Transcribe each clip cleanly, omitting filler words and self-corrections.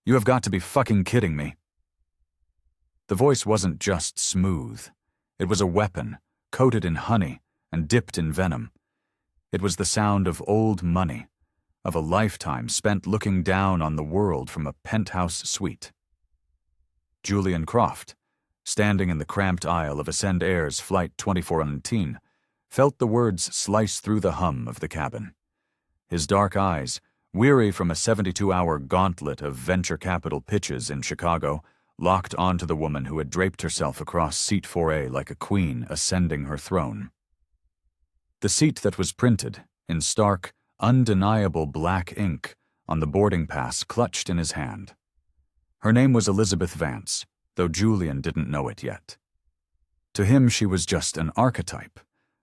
You have got to be fucking kidding me. The voice wasn't just smooth. It was a weapon, coated in honey and dipped in venom. It was the sound of old money, of a lifetime spent looking down on the world from a penthouse suite. Julian Croft, standing in the cramped aisle of Ascend Air's Flight 2419, felt the words slice through the hum of the cabin. His dark eyes, weary from a 72-hour gauntlet of venture capital pitches in Chicago, locked onto the woman who had draped herself across seat 4A like a queen ascending her throne. The seat that was printed, in stark, undeniable black ink, on the boarding pass clutched in his hand. Her name was Elizabeth Vance, though Julian didn't know it yet. To him she was just an archetype,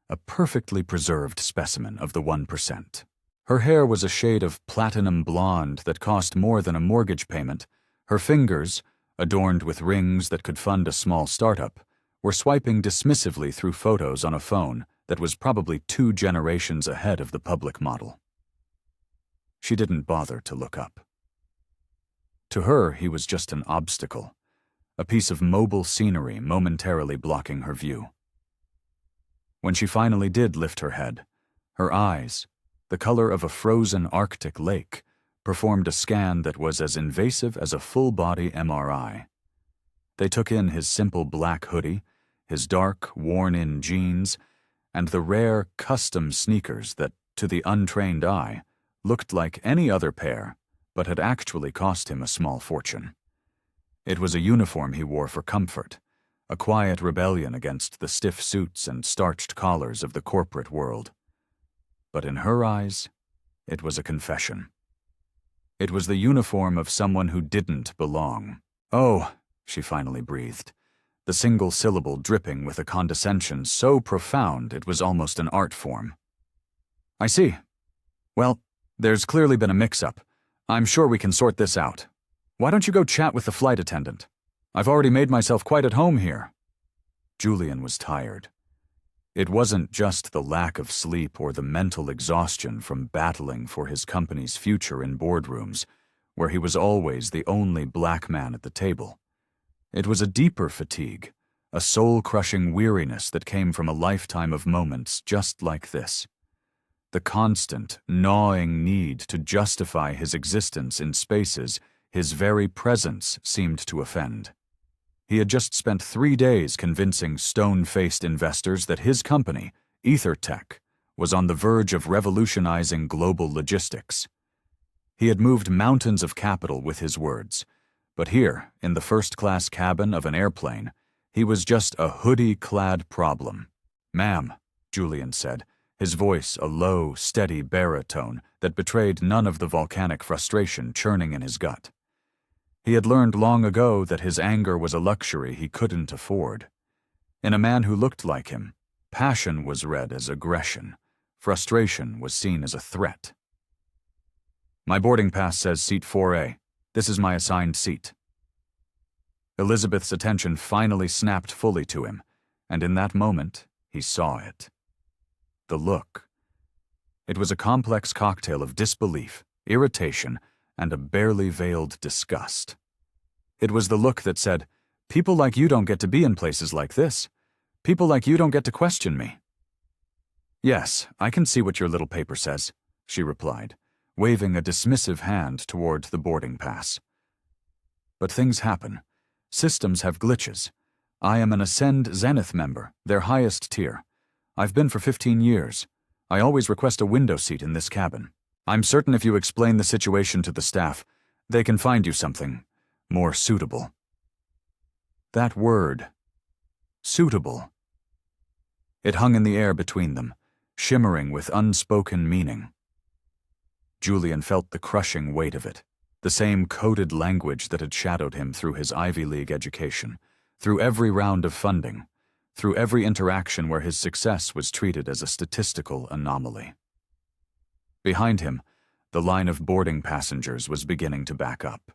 a perfectly preserved specimen of the 1%. Her hair was a shade of platinum blonde that cost more than a mortgage payment. Her fingers, adorned with rings that could fund a small startup, were swiping dismissively through photos on a phone that was probably 2 generations ahead of the public model. She didn't bother to look up. To her, he was just an obstacle, a piece of mobile scenery momentarily blocking her view. When she finally did lift her head, her eyes, the color of a frozen Arctic lake, performed a scan that was as invasive as a full-body MRI. They took in his simple black hoodie, his dark, worn-in jeans, and the rare, custom sneakers that, to the untrained eye, looked like any other pair, but had actually cost him a small fortune. It was a uniform he wore for comfort, a quiet rebellion against the stiff suits and starched collars of the corporate world. But in her eyes, it was a confession. It was the uniform of someone who didn't belong. "Oh," she finally breathed, the single syllable dripping with a condescension so profound it was almost an art form. "I see. Well, there's clearly been a mix-up. I'm sure we can sort this out. Why don't you go chat with the flight attendant? I've already made myself quite at home here." Julian was tired. It wasn't just the lack of sleep or the mental exhaustion from battling for his company's future in boardrooms, where he was always the only black man at the table. It was a deeper fatigue, a soul-crushing weariness that came from a lifetime of moments just like this. The constant, gnawing need to justify his existence in spaces his very presence seemed to offend. He had just spent 3 days convincing stone-faced investors that his company, EtherTech, was on the verge of revolutionizing global logistics. He had moved mountains of capital with his words, but here, in the first-class cabin of an airplane, he was just a hoodie-clad problem. "Ma'am," Julian said, his voice a low, steady baritone that betrayed none of the volcanic frustration churning in his gut. He had learned long ago that his anger was a luxury he couldn't afford. In a man who looked like him, passion was read as aggression, frustration was seen as a threat. "My boarding pass says seat 4A. This is my assigned seat." Elizabeth's attention finally snapped fully to him, and in that moment, he saw it. The look. It was a complex cocktail of disbelief, irritation, and a barely veiled disgust. It was the look that said, "People like you don't get to be in places like this. People like you don't get to question me." "Yes, I can see what your little paper says," she replied, waving a dismissive hand toward the boarding pass. "But things happen. Systems have glitches. I am an Ascend Zenith member, their highest tier. I've been for 15 years. I always request a window seat in this cabin. I'm certain if you explain the situation to the staff, they can find you something more suitable." That word, suitable. It hung in the air between them, shimmering with unspoken meaning. Julian felt the crushing weight of it, the same coded language that had shadowed him through his Ivy League education, through every round of funding, through every interaction where his success was treated as a statistical anomaly. Behind him, the line of boarding passengers was beginning to back up.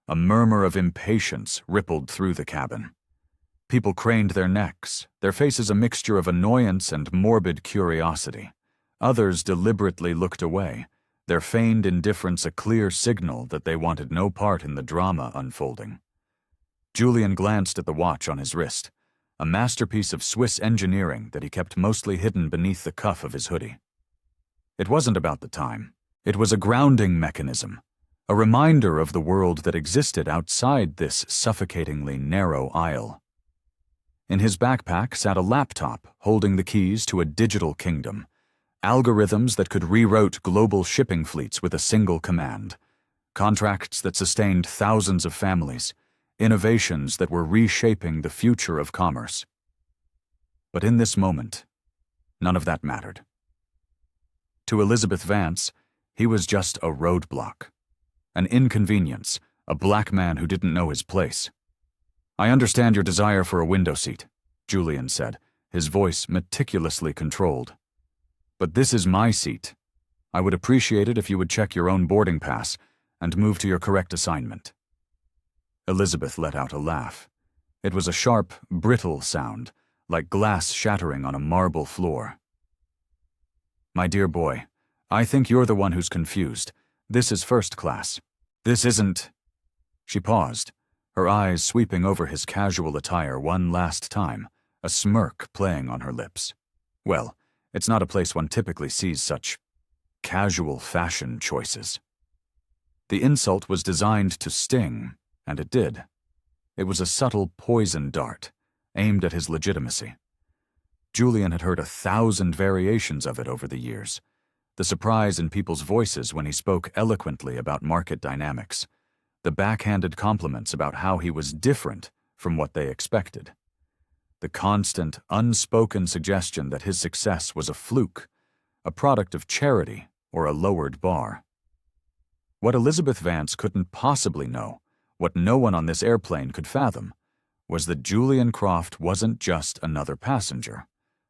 A murmur of impatience rippled through the cabin. People craned their necks, their faces a mixture of annoyance and morbid curiosity. Others deliberately looked away, their feigned indifference a clear signal that they wanted no part in the drama unfolding. Julian glanced at the watch on his wrist, a masterpiece of Swiss engineering that he kept mostly hidden beneath the cuff of his hoodie. It wasn't about the time. It was a grounding mechanism, a reminder of the world that existed outside this suffocatingly narrow aisle. In his backpack sat a laptop holding the keys to a digital kingdom, algorithms that could reroute global shipping fleets with a single command, contracts that sustained thousands of families, innovations that were reshaping the future of commerce. But in this moment, none of that mattered. To Elizabeth Vance, he was just a roadblock, an inconvenience, a black man who didn't know his place. "I understand your desire for a window seat," Julian said, his voice meticulously controlled. "But this is my seat. I would appreciate it if you would check your own boarding pass and move to your correct assignment." Elizabeth let out a laugh. It was a sharp, brittle sound, like glass shattering on a marble floor. "My dear boy, I think you're the one who's confused. This is first class. This isn't—" She paused, her eyes sweeping over his casual attire one last time, a smirk playing on her lips. Well, it's not a place one typically sees such casual fashion choices. The insult was designed to sting, and it did. It was a subtle poison dart, aimed at his legitimacy. Julian had heard 1,000 variations of it over the years, the surprise in people's voices when he spoke eloquently about market dynamics, the backhanded compliments about how he was different from what they expected, the constant, unspoken suggestion that his success was a fluke, a product of charity or a lowered bar. What Elizabeth Vance couldn't possibly know, what no one on this airplane could fathom, was that Julian Croft wasn't just another passenger.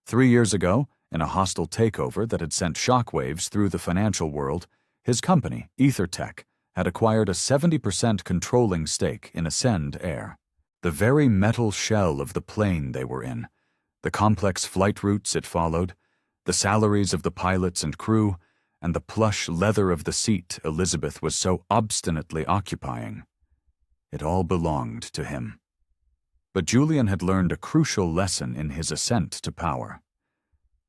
3 years ago, in a hostile takeover that had sent shockwaves through the financial world, his company, EtherTech, had acquired a 70% controlling stake in Ascend Air, the very metal shell of the plane they were in, the complex flight routes it followed, the salaries of the pilots and crew, and the plush leather of the seat Elizabeth was so obstinately occupying. It all belonged to him. But Julian had learned a crucial lesson in his ascent to power.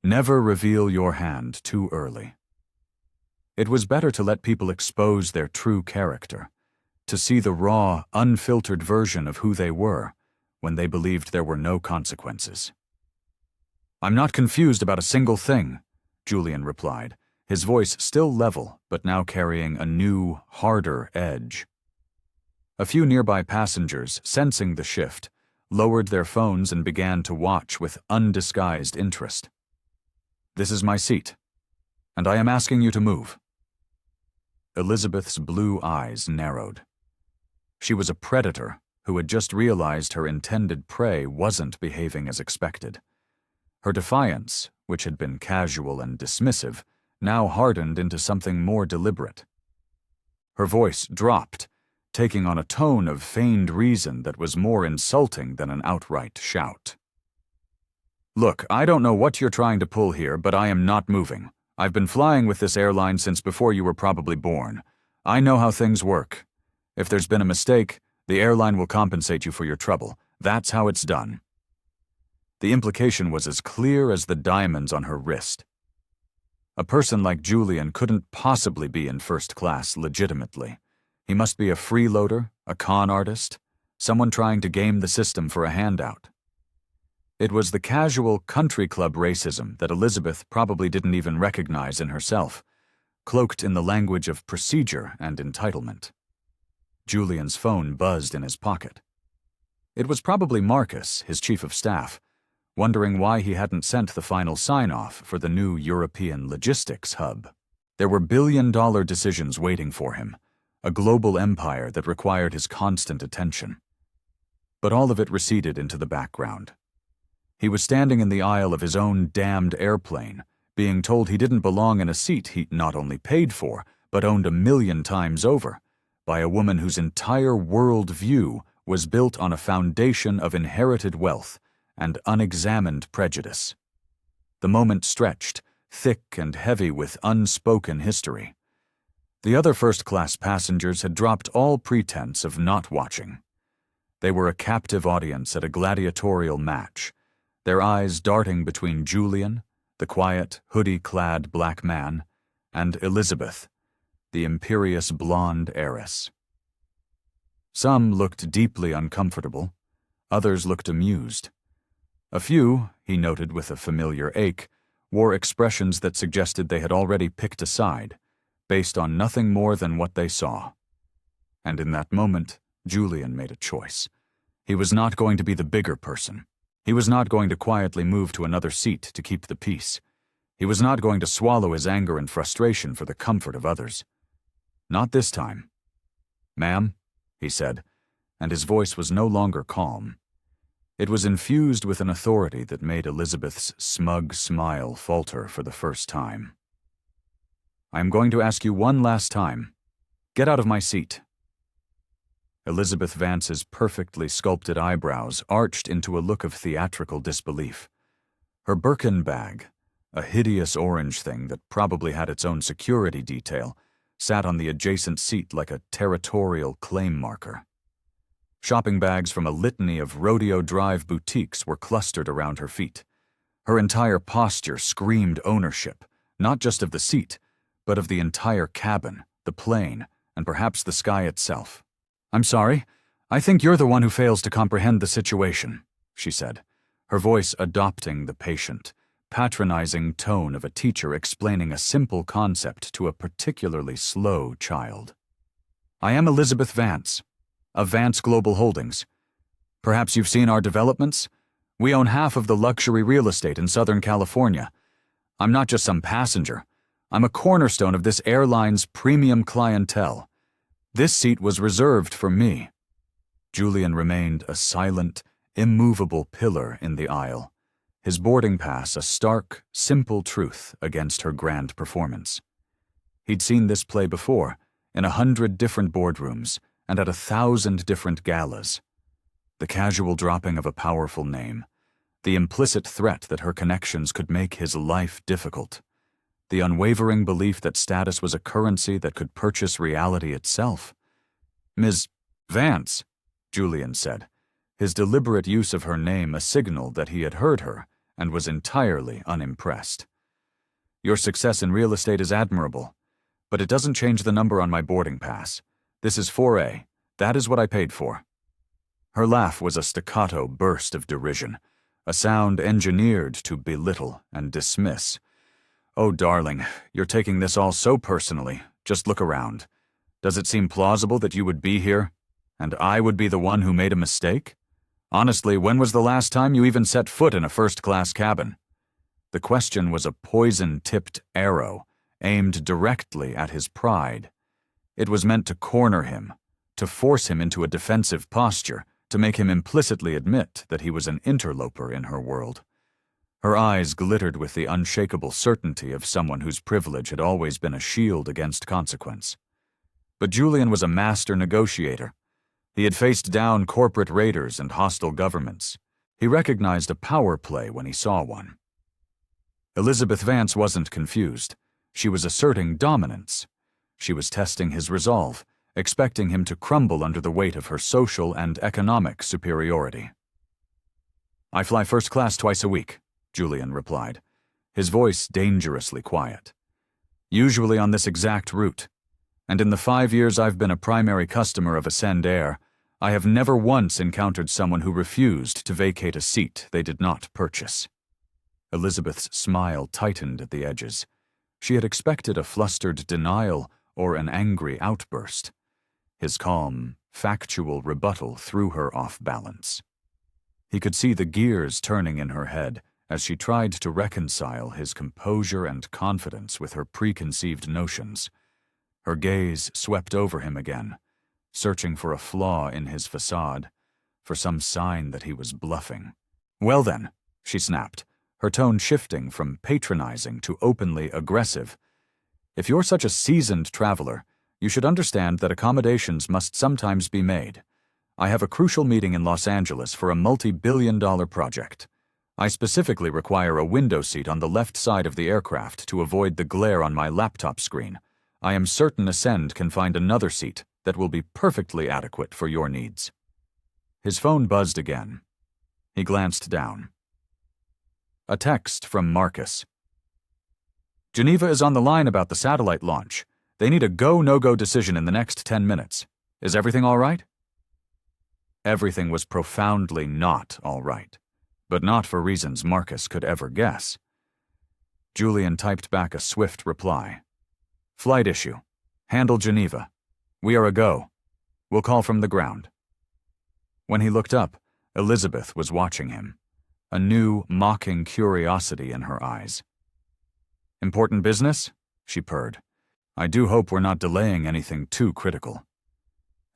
Never reveal your hand too early. It was better to let people expose their true character, to see the raw, unfiltered version of who they were when they believed there were no consequences. "I'm not confused about a single thing," Julian replied, his voice still level but now carrying a new, harder edge. A few nearby passengers, sensing the shift, lowered their phones and began to watch with undisguised interest. "This is my seat, and I am asking you to move." Elizabeth's blue eyes narrowed. She was a predator who had just realized her intended prey wasn't behaving as expected. Her defiance, which had been casual and dismissive, now hardened into something more deliberate. Her voice dropped, taking on a tone of feigned reason that was more insulting than an outright shout. "Look, I don't know what you're trying to pull here, but I am not moving. I've been flying with this airline since before you were probably born. I know how things work. If there's been a mistake, the airline will compensate you for your trouble. That's how it's done." The implication was as clear as the diamonds on her wrist. A person like Julian couldn't possibly be in first class legitimately. He must be a freeloader, a con artist, someone trying to game the system for a handout. It was the casual country club racism that Elizabeth probably didn't even recognize in herself, cloaked in the language of procedure and entitlement. Julian's phone buzzed in his pocket. It was probably Marcus, his chief of staff, wondering why he hadn't sent the final sign-off for the new European logistics hub. There were billion-dollar decisions waiting for him, a global empire that required his constant attention. But all of it receded into the background. He was standing in the aisle of his own damned airplane, being told he didn't belong in a seat he not only paid for, but owned 1,000,000 times over, by a woman whose entire world view was built on a foundation of inherited wealth and unexamined prejudice. The moment stretched, thick and heavy with unspoken history. The other first-class passengers had dropped all pretense of not watching. They were a captive audience at a gladiatorial match, their eyes darting between Julian, the quiet, hoodie-clad black man, and Elizabeth, the imperious blonde heiress. Some looked deeply uncomfortable, others looked amused. A few, he noted with a familiar ache, wore expressions that suggested they had already picked a side, based on nothing more than what they saw. And in that moment, Julian made a choice. He was not going to be the bigger person. He was not going to quietly move to another seat to keep the peace. He was not going to swallow his anger and frustration for the comfort of others. Not this time. "Ma'am," he said, and his voice was no longer calm. It was infused with an authority that made Elizabeth's smug smile falter for the first time. "I am going to ask you one last time. Get out of my seat." Elizabeth Vance's perfectly sculpted eyebrows arched into a look of theatrical disbelief. Her Birkin bag, a hideous orange thing that probably had its own security detail, sat on the adjacent seat like a territorial claim marker. Shopping bags from a litany of Rodeo Drive boutiques were clustered around her feet. Her entire posture screamed ownership, not just of the seat, but of the entire cabin, the plane, and perhaps the sky itself. "I'm sorry. I think you're the one who fails to comprehend the situation," she said, her voice adopting the patient, patronizing tone of a teacher explaining a simple concept to a particularly slow child. "I am Elizabeth Vance, of Vance Global Holdings. Perhaps you've seen our developments? We own half of the luxury real estate in Southern California. I'm not just some passenger. I'm a cornerstone of this airline's premium clientele. This seat was reserved for me." Julian remained a silent, immovable pillar in the aisle, his boarding pass a stark, simple truth against her grand performance. He'd seen this play before, in 100 different boardrooms and at 1,000 different galas. The casual dropping of a powerful name, the implicit threat that her connections could make his life difficult, the unwavering belief that status was a currency that could purchase reality itself. "Ms. Vance," Julian said, his deliberate use of her name a signal that he had heard her and was entirely unimpressed. "Your success in real estate is admirable, but it doesn't change the number on my boarding pass. This is 4A. That is what I paid for." Her laugh was a staccato burst of derision, a sound engineered to belittle and dismiss. "Oh, darling, you're taking this all so personally. Just look around. Does it seem plausible that you would be here, and I would be the one who made a mistake? Honestly, when was the last time you even set foot in a first-class cabin?" The question was a poison-tipped arrow, aimed directly at his pride. It was meant to corner him, to force him into a defensive posture, to make him implicitly admit that he was an interloper in her world. Her eyes glittered with the unshakable certainty of someone whose privilege had always been a shield against consequence. But Julian was a master negotiator. He had faced down corporate raiders and hostile governments. He recognized a power play when he saw one. Elizabeth Vance wasn't confused. She was asserting dominance. She was testing his resolve, expecting him to crumble under the weight of her social and economic superiority. "I fly first class twice a week," Julian replied, his voice dangerously quiet. "Usually on this exact route. And in the 5 years I've been a primary customer of Ascend Air, I have never once encountered someone who refused to vacate a seat they did not purchase." Elizabeth's smile tightened at the edges. She had expected a flustered denial or an angry outburst. His calm, factual rebuttal threw her off balance. He could see the gears turning in her head as she tried to reconcile his composure and confidence with her preconceived notions. Her gaze swept over him again, searching for a flaw in his facade, for some sign that he was bluffing. "Well then," she snapped, her tone shifting from patronizing to openly aggressive. "If you're such a seasoned traveler, you should understand that accommodations must sometimes be made. I have a crucial meeting in Los Angeles for a multi-billion-dollar project. I specifically require a window seat on the left side of the aircraft to avoid the glare on my laptop screen. I am certain Ascend can find another seat that will be perfectly adequate for your needs. His phone buzzed again. He glanced down. A text from Marcus. Geneva is on the line about the satellite launch. They need a go-no-go decision in the next 10 minutes. Is everything all right? Everything was profoundly not all right, but not for reasons Marcus could ever guess. Julian typed back a swift reply. Flight issue. Handle Geneva. We are a go. We'll call from the ground. When he looked up, Elizabeth was watching him, a new, mocking curiosity in her eyes. Important business? She purred. I do hope we're not delaying anything too critical.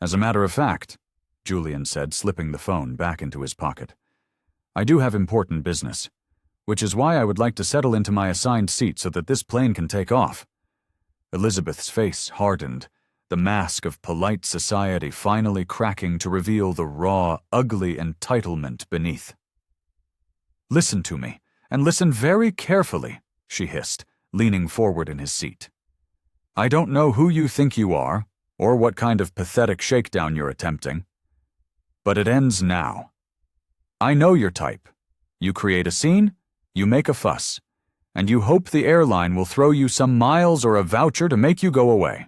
As a matter of fact, Julian said, slipping the phone back into his pocket, I do have important business, which is why I would like to settle into my assigned seat so that this plane can take off. Elizabeth's face hardened, the mask of polite society finally cracking to reveal the raw, ugly entitlement beneath. Listen to me, and listen very carefully, she hissed, leaning forward in his seat. I don't know who you think you are, or what kind of pathetic shakedown you're attempting, but it ends now. I know your type. You create a scene, you make a fuss, and you hope the airline will throw you some miles or a voucher to make you go away.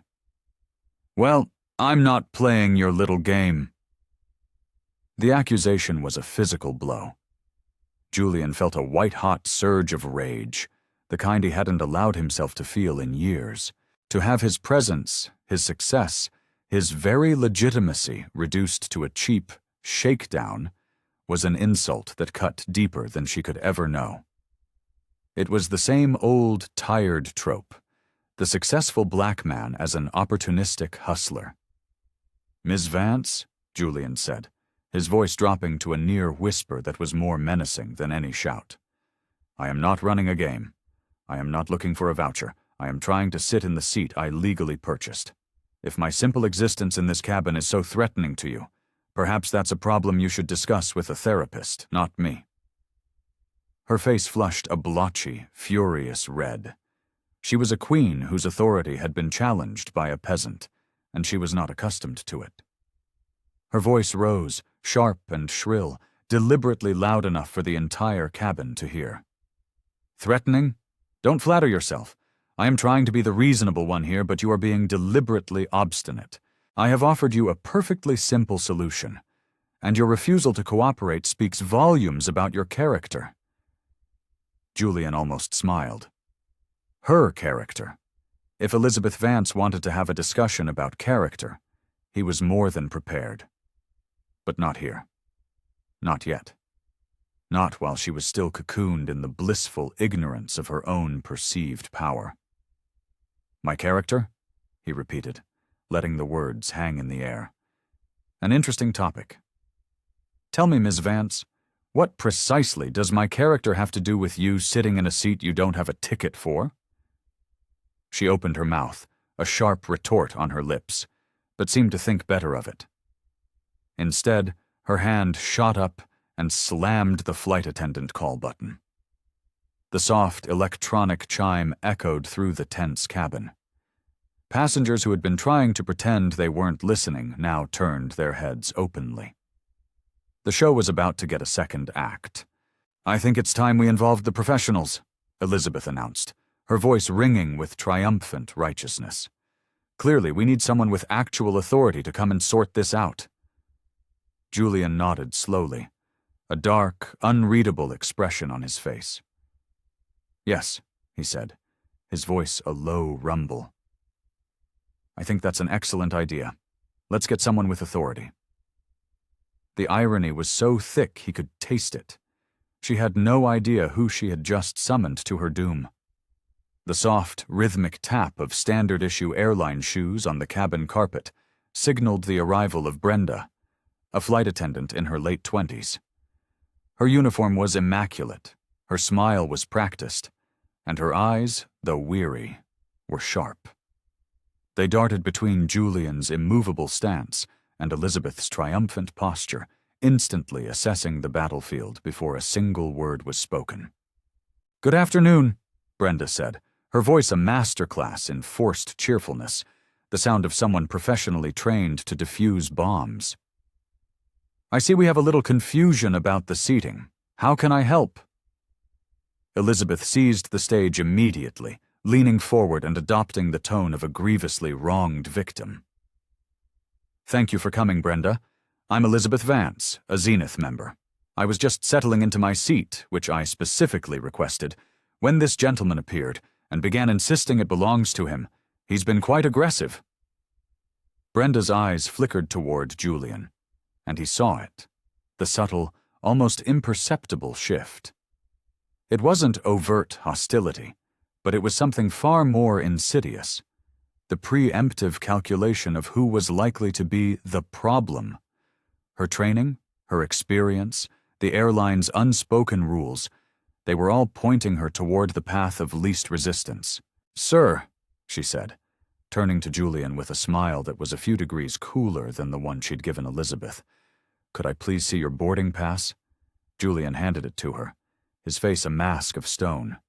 Well, I'm not playing your little game. The accusation was a physical blow. Julian felt a white-hot surge of rage, the kind he hadn't allowed himself to feel in years. To have his presence, his success, his very legitimacy reduced to a cheap shakedown was an insult that cut deeper than she could ever know. It was the same old, tired trope, the successful black man as an opportunistic hustler. Ms. Vance, Julian said, his voice dropping to a near whisper that was more menacing than any shout. I am not running a game. I am not looking for a voucher. I am trying to sit in the seat I legally purchased. If my simple existence in this cabin is so threatening to you, perhaps that's a problem you should discuss with a therapist, not me. Her face flushed a blotchy, furious red. She was a queen whose authority had been challenged by a peasant, and she was not accustomed to it. Her voice rose, sharp and shrill, deliberately loud enough for the entire cabin to hear. Threatening? Don't flatter yourself. I am trying to be the reasonable one here, but you are being deliberately obstinate. I have offered you a perfectly simple solution, and your refusal to cooperate speaks volumes about your character. Julian almost smiled. Her character. If Elizabeth Vance wanted to have a discussion about character, he was more than prepared. But not here. Not yet. Not while she was still cocooned in the blissful ignorance of her own perceived power. My character? He repeated, letting the words hang in the air. An interesting topic. Tell me, Ms. Vance, what precisely does my character have to do with you sitting in a seat you don't have a ticket for? She opened her mouth, a sharp retort on her lips, but seemed to think better of it. Instead, her hand shot up and slammed the flight attendant call button. The soft electronic chime echoed through the tense cabin. Passengers who had been trying to pretend they weren't listening now turned their heads openly. The show was about to get a second act. I think it's time we involved the professionals, Elizabeth announced, her voice ringing with triumphant righteousness. Clearly, we need someone with actual authority to come and sort this out. Julian nodded slowly, a dark, unreadable expression on his face. Yes, he said, his voice a low rumble. I think that's an excellent idea. Let's get someone with authority. The irony was so thick he could taste it. She had no idea who she had just summoned to her doom. The soft, rhythmic tap of standard-issue airline shoes on the cabin carpet signaled the arrival of Brenda, a flight attendant in her late 20s. Her uniform was immaculate, her smile was practiced, and her eyes, though weary, were sharp. They darted between Julian's immovable stance and Elizabeth's triumphant posture, instantly assessing the battlefield before a single word was spoken. Good afternoon, Brenda said, her voice a masterclass in forced cheerfulness, the sound of someone professionally trained to defuse bombs. "I see we have a little confusion about the seating. How can I help?" Elizabeth seized the stage immediately, leaning forward and adopting the tone of a grievously wronged victim. "Thank you for coming, Brenda. I'm Elizabeth Vance, a Zenith member. I was just settling into my seat, which I specifically requested, when this gentleman appeared and began insisting it belongs to him. He's been quite aggressive." Brenda's eyes flickered toward Julian, and he saw it, the subtle, almost imperceptible shift. It wasn't overt hostility, but it was something far more insidious, the preemptive calculation of who was likely to be the problem. Her training, her experience, the airline's unspoken rules, they were all pointing her toward the path of least resistance. "Sir," she said, turning to Julian with a smile that was a few degrees cooler than the one she'd given Elizabeth, "could I please see your boarding pass?" Julian handed it to her, his face a mask of stone.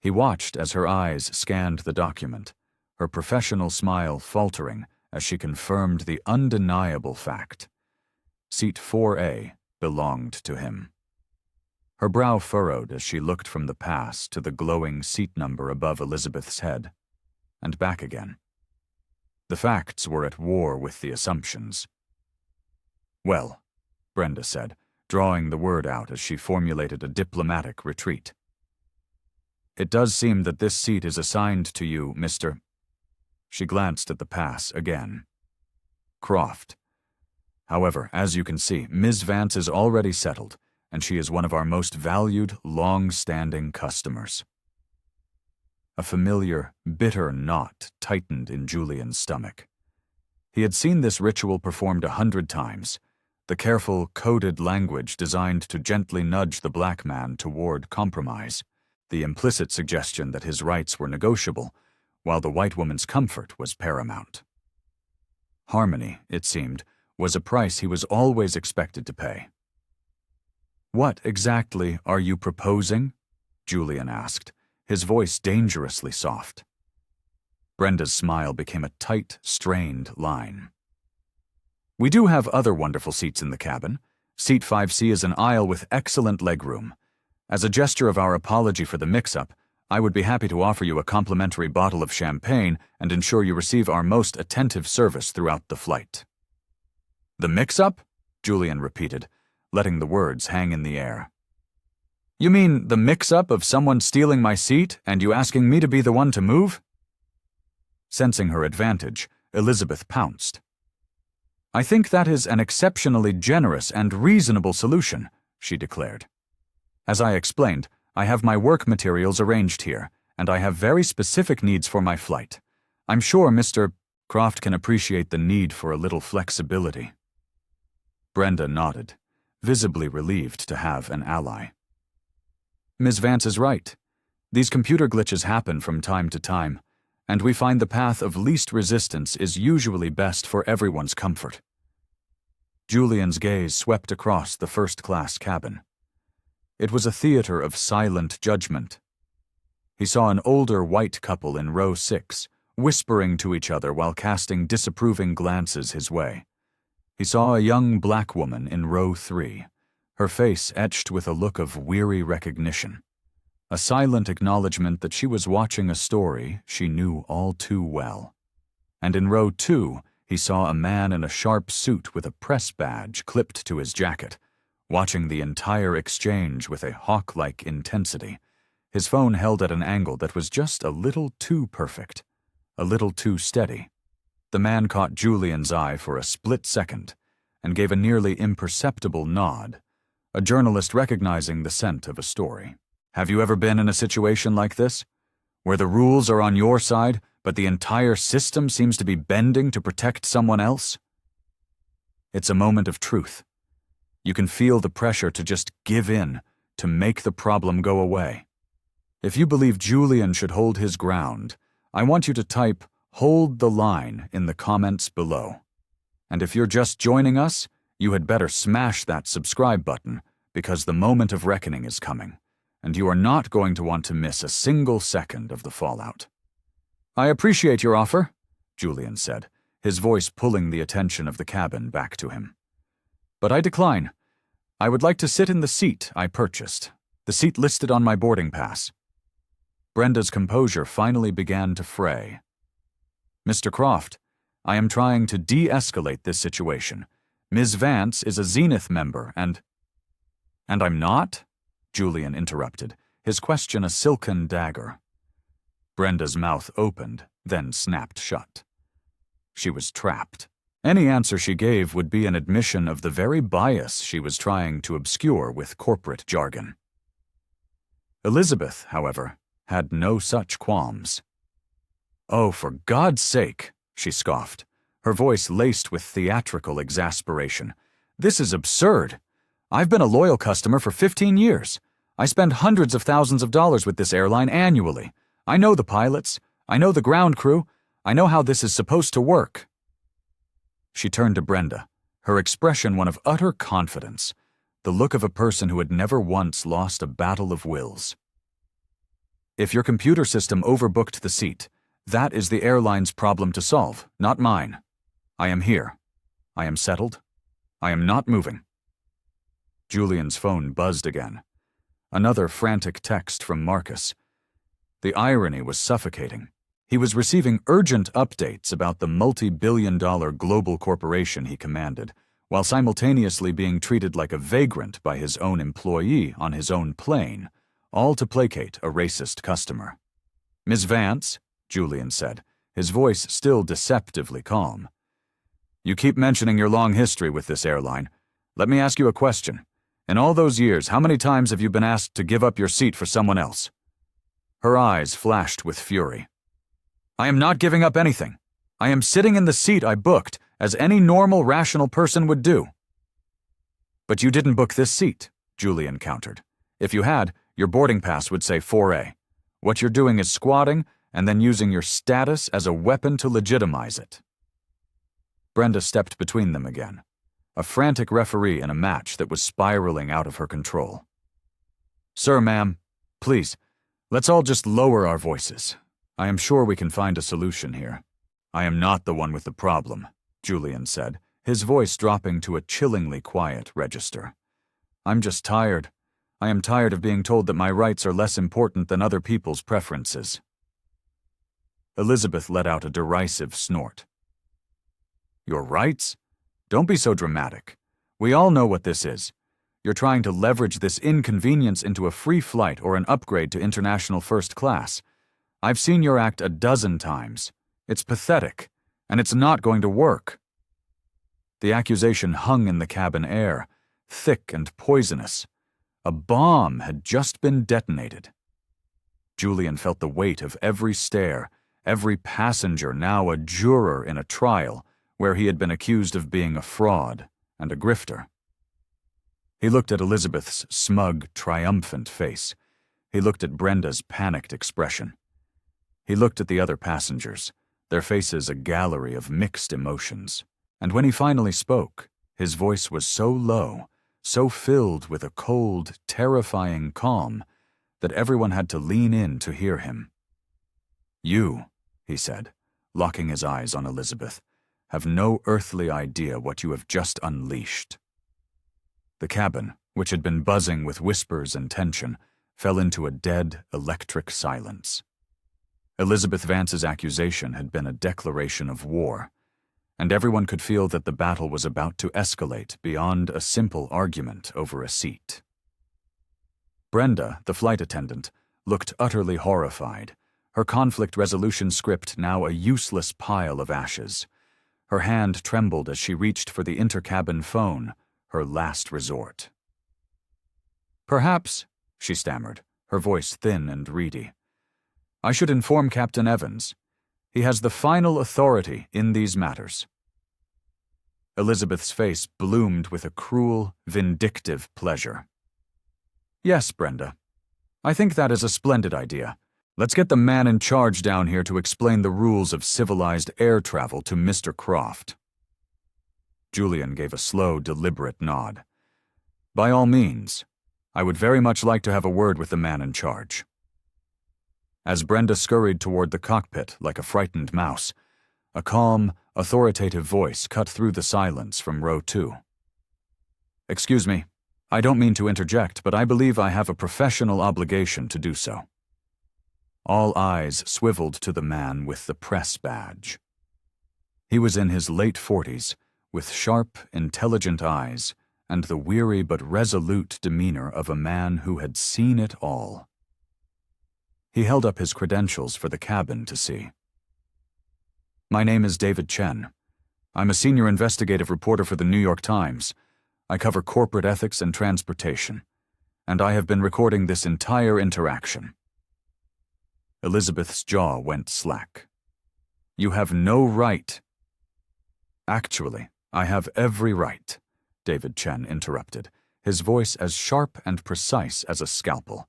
He watched as her eyes scanned the document, her professional smile faltering as she confirmed the undeniable fact. Seat 4A belonged to him. Her brow furrowed as she looked from the pass to the glowing seat number above Elizabeth's head, and back again. The facts were at war with the assumptions. "Well," Brenda said, drawing the word out as she formulated a diplomatic retreat. "It does seem that this seat is assigned to you, Mr." She glanced at the pass again. "Croft. However, as you can see, Ms. Vance is already settled, and she is one of our most valued, long-standing customers." A familiar, bitter knot tightened in Julian's stomach. He had seen this ritual performed 100 times, the careful, coded language designed to gently nudge the black man toward compromise, the implicit suggestion that his rights were negotiable, while the white woman's comfort was paramount. Harmony, it seemed, was a price he was always expected to pay. "What exactly are you proposing?" Julian asked, his voice dangerously soft. Brenda's smile became a tight, strained line. "We do have other wonderful seats in the cabin. Seat 5C is an aisle with excellent legroom. As a gesture of our apology for the mix-up, I would be happy to offer you a complimentary bottle of champagne and ensure you receive our most attentive service throughout the flight." "The mix-up?" Julian repeated, letting the words hang in the air. "You mean the mix-up of someone stealing my seat and you asking me to be the one to move?" Sensing her advantage, Elizabeth pounced. "I think that is an exceptionally generous and reasonable solution," she declared. "As I explained, I have my work materials arranged here, and I have very specific needs for my flight. I'm sure Mr. Croft can appreciate the need for a little flexibility." Brenda nodded, visibly relieved to have an ally. "Ms. Vance is right. These computer glitches happen from time to time, and we find the path of least resistance is usually best for everyone's comfort." Julian's gaze swept across the first-class cabin. It was a theater of silent judgment. He saw an older white couple in row 6, whispering to each other while casting disapproving glances his way. He saw a young black woman in row 3, her face etched with a look of weary recognition, a silent acknowledgement that she was watching a story she knew all too well. And in row 2, he saw a man in a sharp suit with a press badge clipped to his jacket, watching the entire exchange with a hawk-like intensity, his phone held at an angle that was just a little too perfect, a little too steady. The man caught Julian's eye for a split second and gave a nearly imperceptible nod, a journalist recognizing the scent of a story. Have you ever been in a situation like this, where the rules are on your side, but the entire system seems to be bending to protect someone else? It's a moment of truth. You can feel the pressure to just give in, to make the problem go away. If you believe Julian should hold his ground, I want you to type "hold the line" in the comments below. And if you're just joining us, you had better smash that subscribe button, because the moment of reckoning is coming. and you are not going to want to miss a single second of the fallout. I appreciate your offer, Julian said, his voice pulling the attention of the cabin back to him. But I decline. I would like to sit in the seat I purchased, the seat listed on my boarding pass. Brenda's composure finally began to fray. Mr. Croft, I am trying to de-escalate this situation. Ms. Vance is a Zenith member and I'm not? Julian interrupted, his question a silken dagger. Brenda's mouth opened, then snapped shut. She was trapped. Any answer she gave would be an admission of the very bias she was trying to obscure with corporate jargon. Elizabeth, however, had no such qualms. Oh, for God's sake, she scoffed, her voice laced with theatrical exasperation. This is absurd. I've been a loyal customer for 15 years. I spend hundreds of thousands of dollars with this airline annually. I know the pilots. I know the ground crew. I know how this is supposed to work. She turned to Brenda, her expression one of utter confidence, the look of a person who had never once lost a battle of wills. If your computer system overbooked the seat, that is the airline's problem to solve, not mine. I am here. I am settled. I am not moving. Julian's phone buzzed again. Another frantic text from Marcus. The irony was suffocating. He was receiving urgent updates about the multi-billion-dollar global corporation he commanded, while simultaneously being treated like a vagrant by his own employee on his own plane, all to placate a racist customer. Ms. Vance, Julian said, his voice still deceptively calm. You keep mentioning your long history with this airline. Let me ask you a question. In all those years, how many times have you been asked to give up your seat for someone else? Her eyes flashed with fury. I am not giving up anything. I am sitting in the seat I booked, as any normal, rational person would do. But you didn't book this seat, Julian countered. If you had, your boarding pass would say 4A. What you're doing is squatting and then using your status as a weapon to legitimize it. Brenda stepped between them again, a frantic referee in a match that was spiraling out of her control. Sir, ma'am, please, let's all just lower our voices. I am sure we can find a solution here. I am not the one with the problem, Julian said, his voice dropping to a chillingly quiet register. I'm just tired. I am tired of being told that my rights are less important than other people's preferences. Elizabeth let out a derisive snort. Your rights? Don't be so dramatic. We all know what this is. You're trying to leverage this inconvenience into a free flight or an upgrade to international first class. I've seen your act a dozen times. It's pathetic, and it's not going to work. The accusation hung in the cabin air, thick and poisonous. A bomb had just been detonated. Julian felt the weight of every stare, every passenger now a juror in a trial where he had been accused of being a fraud and a grifter. He looked at Elizabeth's smug, triumphant face. He looked at Brenda's panicked expression. He looked at the other passengers, their faces a gallery of mixed emotions. And when he finally spoke, his voice was so low, so filled with a cold, terrifying calm, that everyone had to lean in to hear him. You, he said, locking his eyes on Elizabeth, have no earthly idea what you have just unleashed. The cabin, which had been buzzing with whispers and tension, fell into a dead, electric silence. Elizabeth Vance's accusation had been a declaration of war, and everyone could feel that the battle was about to escalate beyond a simple argument over a seat. Brenda, the flight attendant, looked utterly horrified, her conflict resolution script now a useless pile of ashes. Her hand trembled as she reached for the intercabin phone, her last resort. Perhaps, she stammered, her voice thin and reedy, I should inform Captain Evans. He has the final authority in these matters. Elizabeth's face bloomed with a cruel, vindictive pleasure. Yes, Brenda. I think that is a splendid idea. Let's get the man in charge down here to explain the rules of civilized air travel to Mr. Croft. Julian gave a slow, deliberate nod. By all means. I would very much like to have a word with the man in charge." As Brenda scurried toward the cockpit like a frightened mouse, a calm, authoritative voice cut through the silence from row 2. "Excuse me, I don't mean to interject, but I believe I have a professional obligation to do so." All eyes swiveled to the man with the press badge. He was in his late 40s, with sharp, intelligent eyes and the weary but resolute demeanor of a man who had seen it all. He held up his credentials for the cabin to see. "My name is David Chen. I'm a senior investigative reporter for the New York Times. I cover corporate ethics and transportation, and I have been recording this entire interaction." Elizabeth's jaw went slack. "You have no right." "Actually, I have every right," David Chen interrupted, his voice as sharp and precise as a scalpel.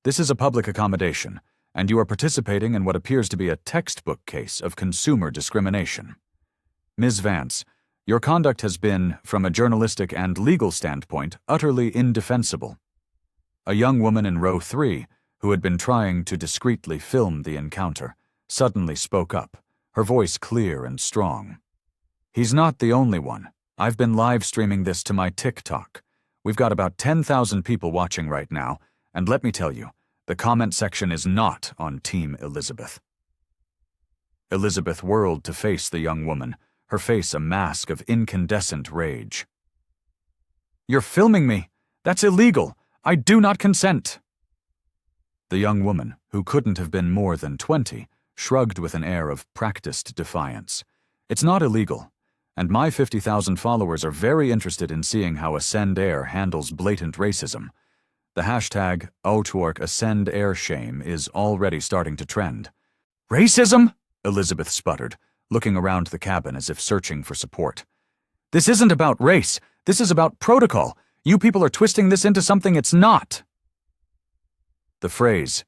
"This is a public accommodation, and you are participating in what appears to be a textbook case of consumer discrimination. Ms. Vance, your conduct has been, from a journalistic and legal standpoint, utterly indefensible." A young woman in row 3, who had been trying to discreetly film the encounter, suddenly spoke up, her voice clear and strong. "He's not the only one. I've been live streaming this to my TikTok. We've got about 10,000 people watching right now, and let me tell you, the comment section is not on Team Elizabeth." Elizabeth whirled to face the young woman, her face a mask of incandescent rage. "You're filming me! That's illegal! I do not consent!" The young woman, who couldn't have been more than 20, shrugged with an air of practiced defiance. "It's not illegal, and my 50,000 followers are very interested in seeing how Ascend Air handles blatant racism. The hashtag #AscendAirShame is already starting to trend." "Racism?" Elizabeth sputtered, looking around the cabin as if searching for support. "This isn't about race. This is about protocol. You people are twisting this into something it's not." The phrase,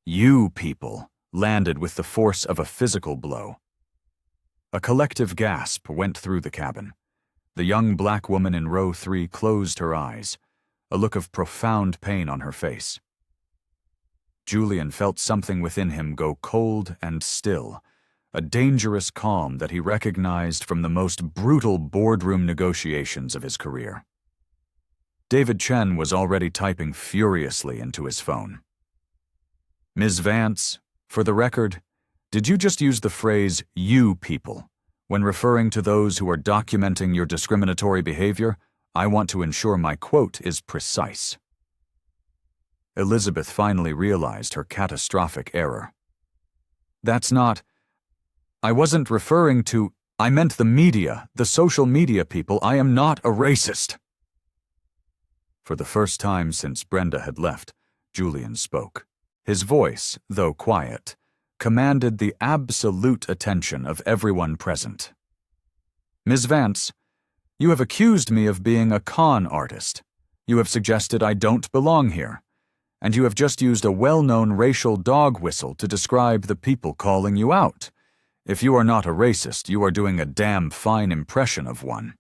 "you people," landed with the force of a physical blow. A collective gasp went through the cabin. The young black woman in row 3 closed her eyes, a look of profound pain on her face. Julian felt something within him go cold and still, a dangerous calm that he recognized from the most brutal boardroom negotiations of his career. David Chen was already typing furiously into his phone. "Ms. Vance, for the record, did you just use the phrase, 'you people'? When referring to those who are documenting your discriminatory behavior, I want to ensure my quote is precise." Elizabeth finally realized her catastrophic error. "That's not... I wasn't referring to... I meant the media, the social media people. I am not a racist." For the first time since Brenda had left, Julian spoke. His voice, though quiet, commanded the absolute attention of everyone present. "Ms. Vance, you have accused me of being a con artist. You have suggested I don't belong here. And you have just used a well-known racial dog whistle to describe the people calling you out. If you are not a racist, you are doing a damn fine impression of one."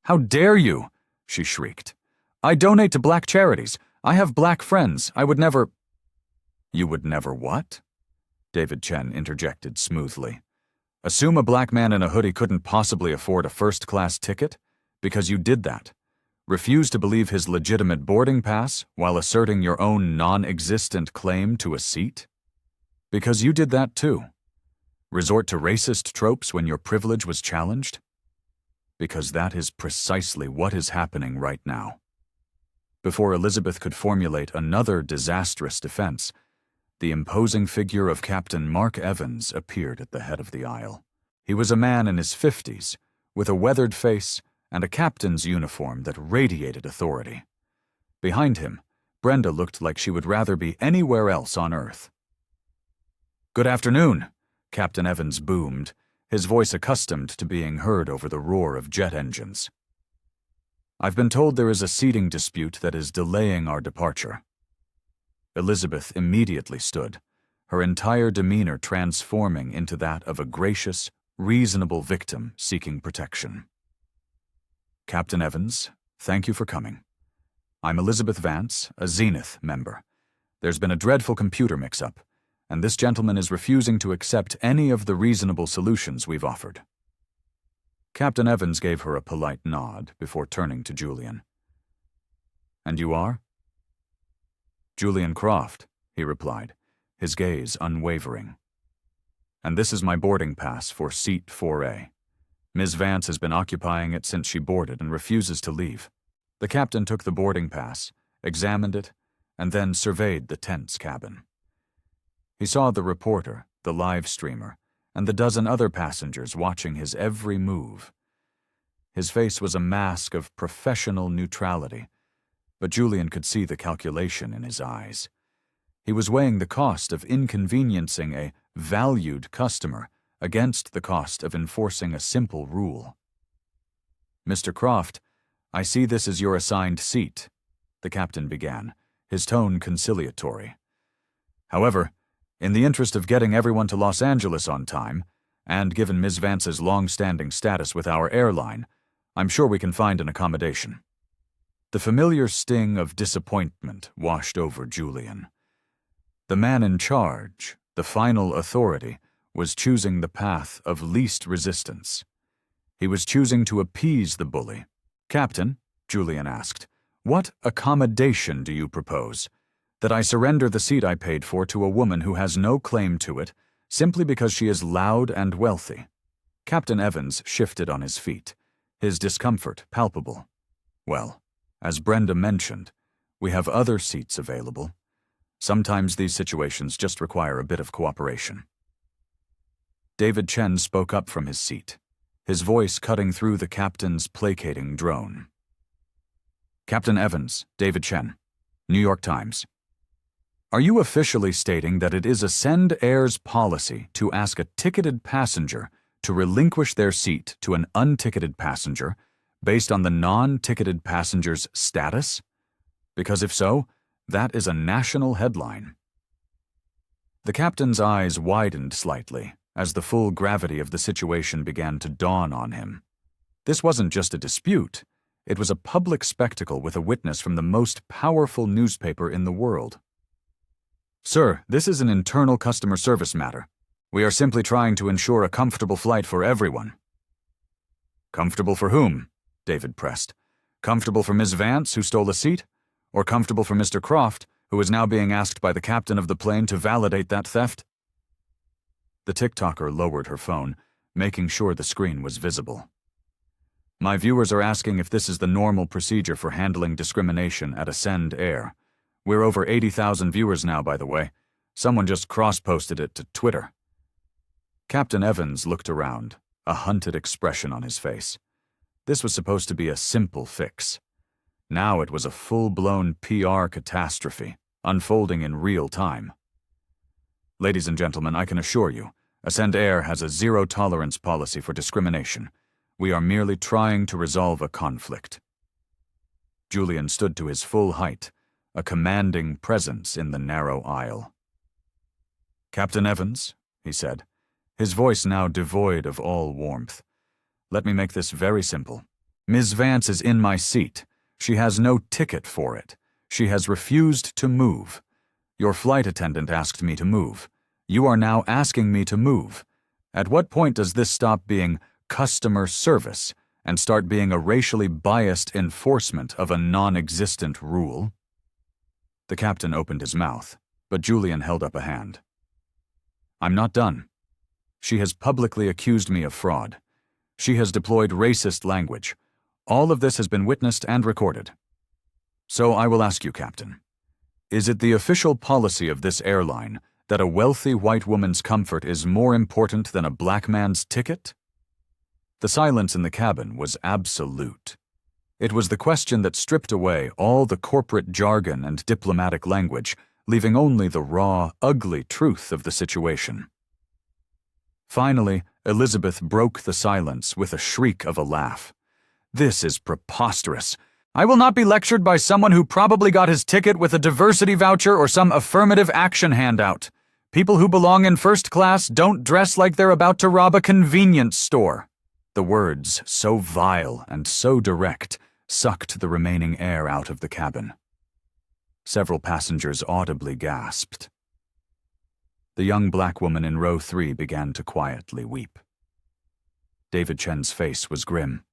"How dare you!" she shrieked. "I donate to black charities. I have black friends. I would never—" "You would never what?" David Chen interjected smoothly. "Assume a black man in a hoodie couldn't possibly afford a first-class ticket? Because you did that. Refuse to believe his legitimate boarding pass while asserting your own non-existent claim to a seat? Because you did that too. Resort to racist tropes when your privilege was challenged? Because that is precisely what is happening right now." Before Elizabeth could formulate another disastrous defense, the imposing figure of Captain Mark Evans appeared at the head of the aisle. He was a man in his 50s, with a weathered face and a captain's uniform that radiated authority. Behind him, Brenda looked like she would rather be anywhere else on Earth. "Good afternoon," Captain Evans boomed, his voice accustomed to being heard over the roar of jet engines. "I've been told there is a seating dispute that is delaying our departure." Elizabeth immediately stood, her entire demeanor transforming into that of a gracious, reasonable victim seeking protection. "Captain Evans, thank you for coming. I'm Elizabeth Vance, a Zenith member. There's been a dreadful computer mix-up, and this gentleman is refusing to accept any of the reasonable solutions we've offered." Captain Evans gave her a polite nod before turning to Julian. "And you are?" "Julian Croft," he replied, his gaze unwavering. "And this is my boarding pass for Seat 4A. Ms. Vance has been occupying it since she boarded and refuses to leave." The captain took the boarding pass, examined it, and then surveyed the tense cabin. He saw the reporter, the live streamer, and the dozen other passengers watching his every move. His face was a mask of professional neutrality, but Julian could see the calculation in his eyes. He was weighing the cost of inconveniencing a valued customer against the cost of enforcing a simple rule. "Mr. Croft, I see this is your assigned seat," the captain began, his tone conciliatory. "However, in the interest of getting everyone to Los Angeles on time, and given Ms. Vance's long-standing status with our airline, I'm sure we can find an accommodation." The familiar sting of disappointment washed over Julian. The man in charge, the final authority, was choosing the path of least resistance. He was choosing to appease the bully. "Captain," Julian asked, "what accommodation do you propose? That I surrender the seat I paid for to a woman who has no claim to it, simply because she is loud and wealthy?" Captain Evans shifted on his feet, his discomfort palpable. "Well, as Brenda mentioned, we have other seats available. Sometimes these situations just require a bit of cooperation." David Chen spoke up from his seat, his voice cutting through the captain's placating drone. "Captain Evans, David Chen, New York Times. Are you officially stating that it is Ascend Air's policy to ask a ticketed passenger to relinquish their seat to an unticketed passenger based on the non-ticketed passenger's status? Because if so, that is a national headline." The captain's eyes widened slightly as the full gravity of the situation began to dawn on him. This wasn't just a dispute, it was a public spectacle with a witness from the most powerful newspaper in the world. "Sir, this is an internal customer service matter. We are simply trying to ensure a comfortable flight for everyone." "Comfortable for whom?" David pressed. "Comfortable for Ms. Vance, who stole a seat? Or comfortable for Mr. Croft, who is now being asked by the captain of the plane to validate that theft?" The TikToker lowered her phone, making sure the screen was visible. "My viewers are asking if this is the normal procedure for handling discrimination at Ascend Air. We're over 80,000 viewers now, by the way. Someone just cross-posted it to Twitter." Captain Evans looked around, a hunted expression on his face. This was supposed to be a simple fix. Now it was a full-blown PR catastrophe, unfolding in real time. "Ladies and gentlemen, I can assure you, Ascend Air has a zero-tolerance policy for discrimination. We are merely trying to resolve a conflict." Julian stood to his full height, a commanding presence in the narrow aisle. "Captain Evans," he said, his voice now devoid of all warmth, "let me make this very simple. Ms. Vance is in my seat. She has no ticket for it. She has refused to move. Your flight attendant asked me to move. You are now asking me to move. At what point does this stop being customer service and start being a racially biased enforcement of a non-existent rule?" The captain opened his mouth, but Julian held up a hand. "I'm not done. She has publicly accused me of fraud. She has deployed racist language. All of this has been witnessed and recorded. So I will ask you, Captain, is it the official policy of this airline that a wealthy white woman's comfort is more important than a black man's ticket?" The silence in the cabin was absolute. It was the question that stripped away all the corporate jargon and diplomatic language, leaving only the raw, ugly truth of the situation. Finally, Elizabeth broke the silence with a shriek of a laugh. "This is preposterous. I will not be lectured by someone who probably got his ticket with a diversity voucher or some affirmative action handout. People who belong in first class don't dress like they're about to rob a convenience store." The words, so vile and so direct, sucked the remaining air out of the cabin. Several passengers audibly gasped. The young black woman in row 3 began to quietly weep. David Chen's face was grim.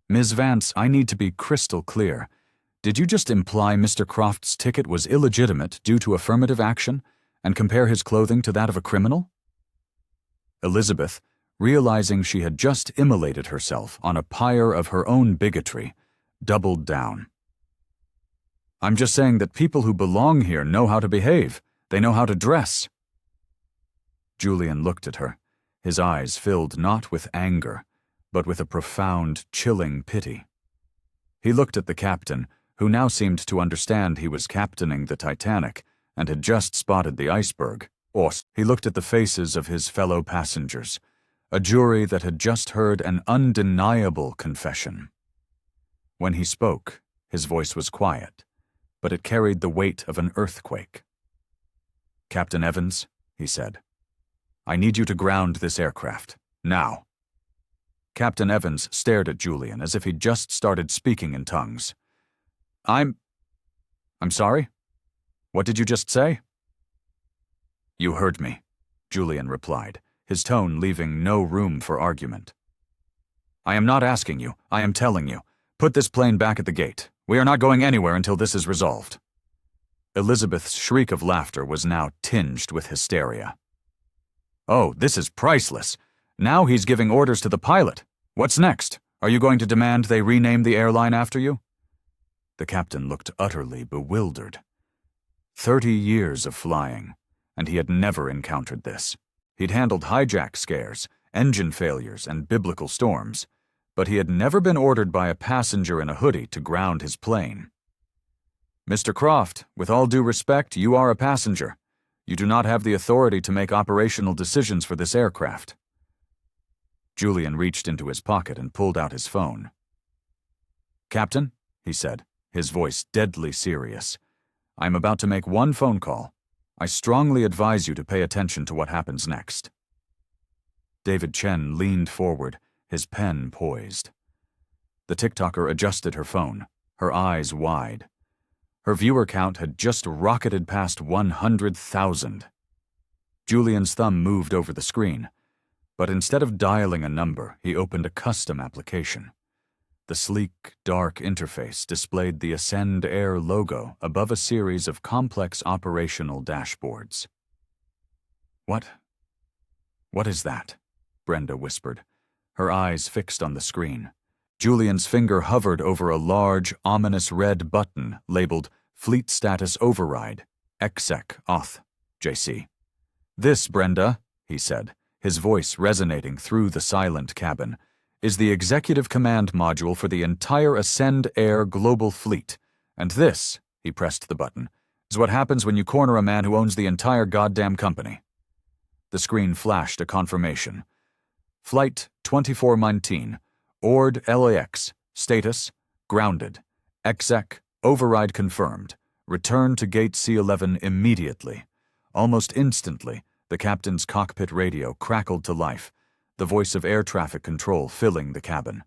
"Ms. Vance, I need to be crystal clear. Did you just imply Mr. Croft's ticket was illegitimate due to affirmative action and compare his clothing to that of a criminal?" Elizabeth, realizing she had just immolated herself on a pyre of her own bigotry, doubled down. "I'm just saying that people who belong here know how to behave. They know how to dress." Julian looked at her, his eyes filled not with anger, but with a profound, chilling pity. He looked at the captain, who now seemed to understand he was captaining the Titanic and had just spotted the iceberg. He looked at the faces of his fellow passengers, a jury that had just heard an undeniable confession. When he spoke, his voice was quiet, but it carried the weight of an earthquake. "Captain Evans," he said, "I need you to ground this aircraft, now." Captain Evans stared at Julian as if he'd just started speaking in tongues. I'm sorry? What did you just say?" "You heard me," Julian replied, his tone leaving no room for argument. "I am not asking you, I am telling you. Put this plane back at the gate. We are not going anywhere until this is resolved." Elizabeth's shriek of laughter was now tinged with hysteria. "Oh, this is priceless. Now he's giving orders to the pilot. What's next? Are you going to demand they rename the airline after you?" The captain looked utterly bewildered. 30 years of flying, and he had never encountered this. He'd handled hijack scares, engine failures, and biblical storms, but he had never been ordered by a passenger in a hoodie to ground his plane. "Mr. Croft, with all due respect, you are a passenger. You do not have the authority to make operational decisions for this aircraft." Julian reached into his pocket and pulled out his phone. "Captain," he said, his voice deadly serious, "I am about to make one phone call. I strongly advise you to pay attention to what happens next." David Chen leaned forward, his pen poised. The TikToker adjusted her phone, her eyes wide. Her viewer count had just rocketed past 100,000. Julian's thumb moved over the screen, but instead of dialing a number, he opened a custom application. The sleek, dark interface displayed the Ascend Air logo above a series of complex operational dashboards. What is that?" Brenda whispered, her eyes fixed on the screen. Julian's finger hovered over a large, ominous red button labeled Fleet Status Override, Exec Auth, JC. "This, Brenda," he said, his voice resonating through the silent cabin, "is the executive command module for the entire Ascend Air global fleet. And this," he pressed the button, "is what happens when you corner a man who owns the entire goddamn company." The screen flashed a confirmation. "Flight 2419, Ord LAX, status, grounded, exec, override confirmed, return to gate C11 immediately." Almost instantly, the captain's cockpit radio crackled to life, the voice of air traffic control filling the cabin.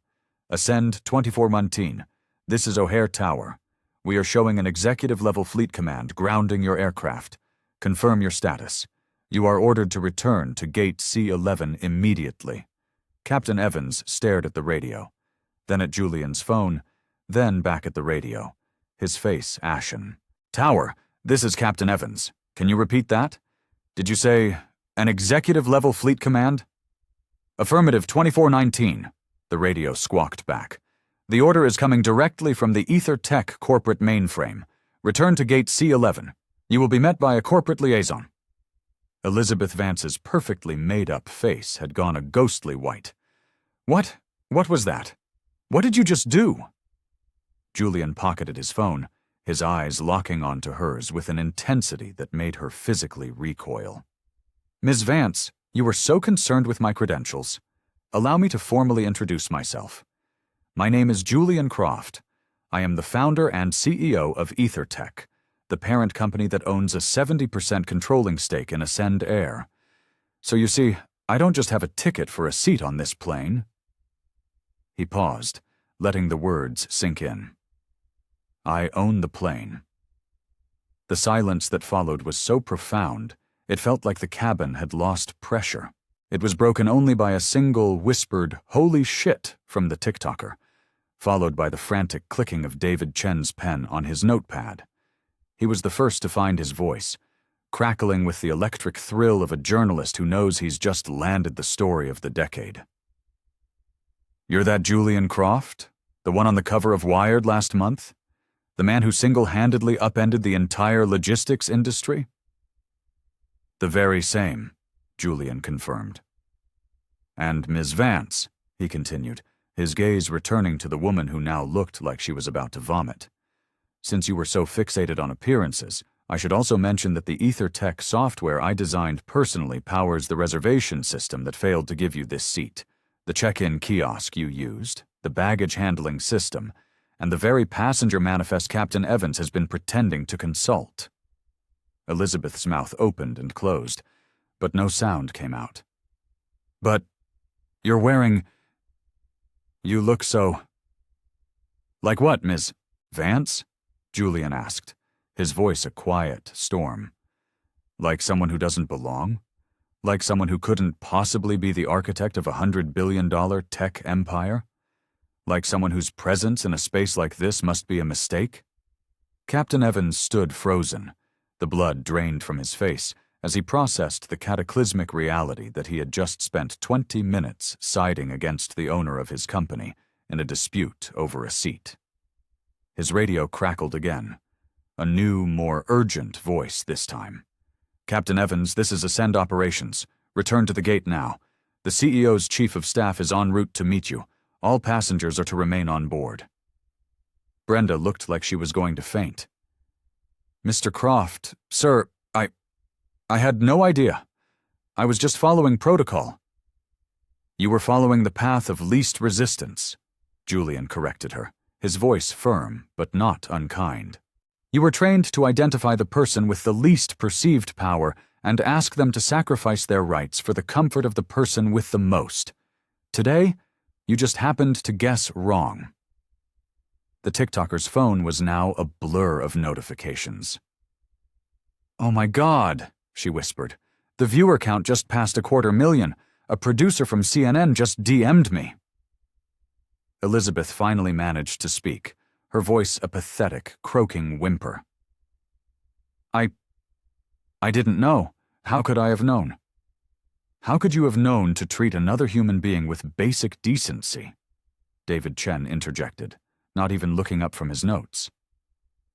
"Ascend 2419, this is O'Hare Tower. We are showing an executive-level fleet command grounding your aircraft. Confirm your status. You are ordered to return to gate C11 immediately." Captain Evans stared at the radio, then at Julian's phone, then back at the radio, his face ashen. "Tower, this is Captain Evans. Can you repeat that? Did you say an executive-level fleet command?" "Affirmative 2419, the radio squawked back. "The order is coming directly from the Ether Tech corporate mainframe. Return to gate C11. You will be met by a corporate liaison." Elizabeth Vance's perfectly made-up face had gone a ghostly white. What was that? What did you just do?" Julian pocketed his phone, his eyes locking onto hers with an intensity that made her physically recoil. "Ms. Vance, you were so concerned with my credentials. Allow me to formally introduce myself. My name is Julian Croft. I am the founder and CEO of EtherTech, the parent company that owns a 70% controlling stake in Ascend Air. So you see, I don't just have a ticket for a seat on this plane." He paused, letting the words sink in. I own the plane. The silence that followed was so profound, it felt like the cabin had lost pressure. It was broken only by a single whispered, "Holy shit," from the TikToker, followed by the frantic clicking of David Chen's pen on his notepad. He was the first to find his voice, crackling with the electric thrill of a journalist who knows he's just landed the story of the decade. "You're that Julian Croft? The one on the cover of Wired last month? The man who single-handedly upended the entire logistics industry?" "The very same," Julian confirmed. "And Ms. Vance," he continued, his gaze returning to the woman who now looked like she was about to vomit. "Since you were so fixated on appearances, I should also mention that the EtherTech software I designed personally powers the reservation system that failed to give you this seat, the check-in kiosk you used, the baggage handling system, and the very passenger manifest Captain Evans has been pretending to consult." Elizabeth's mouth opened and closed, but no sound came out. "But you're wearing... You look so..." "Like what, Ms. Vance?" Julian asked, his voice a quiet storm. "Like someone who doesn't belong? Like someone who couldn't possibly be the architect of a $100 billion tech empire? Like someone whose presence in a space like this must be a mistake?" Captain Evans stood frozen, the blood drained from his face, as he processed the cataclysmic reality that he had just spent 20 minutes siding against the owner of his company in a dispute over a seat. His radio crackled again, a new, more urgent voice this time. "Captain Evans, this is Ascend Operations. Return to the gate now. The CEO's chief of staff is en route to meet you. All passengers are to remain on board." Brenda looked like she was going to faint. "Mr. Croft, sir, I had no idea. I was just following protocol." "You were following the path of least resistance," Julian corrected her, his voice firm but not unkind. "You were trained to identify the person with the least perceived power and ask them to sacrifice their rights for the comfort of the person with the most. Today, you just happened to guess wrong." The TikToker's phone was now a blur of notifications. "Oh my God," she whispered. "The viewer count just passed 250,000. A producer from CNN just DM'd me." Elizabeth finally managed to speak, her voice a pathetic, croaking whimper. I didn't know. How could I have known?" "How could you have known to treat another human being with basic decency?" David Chen interjected, not even looking up from his notes.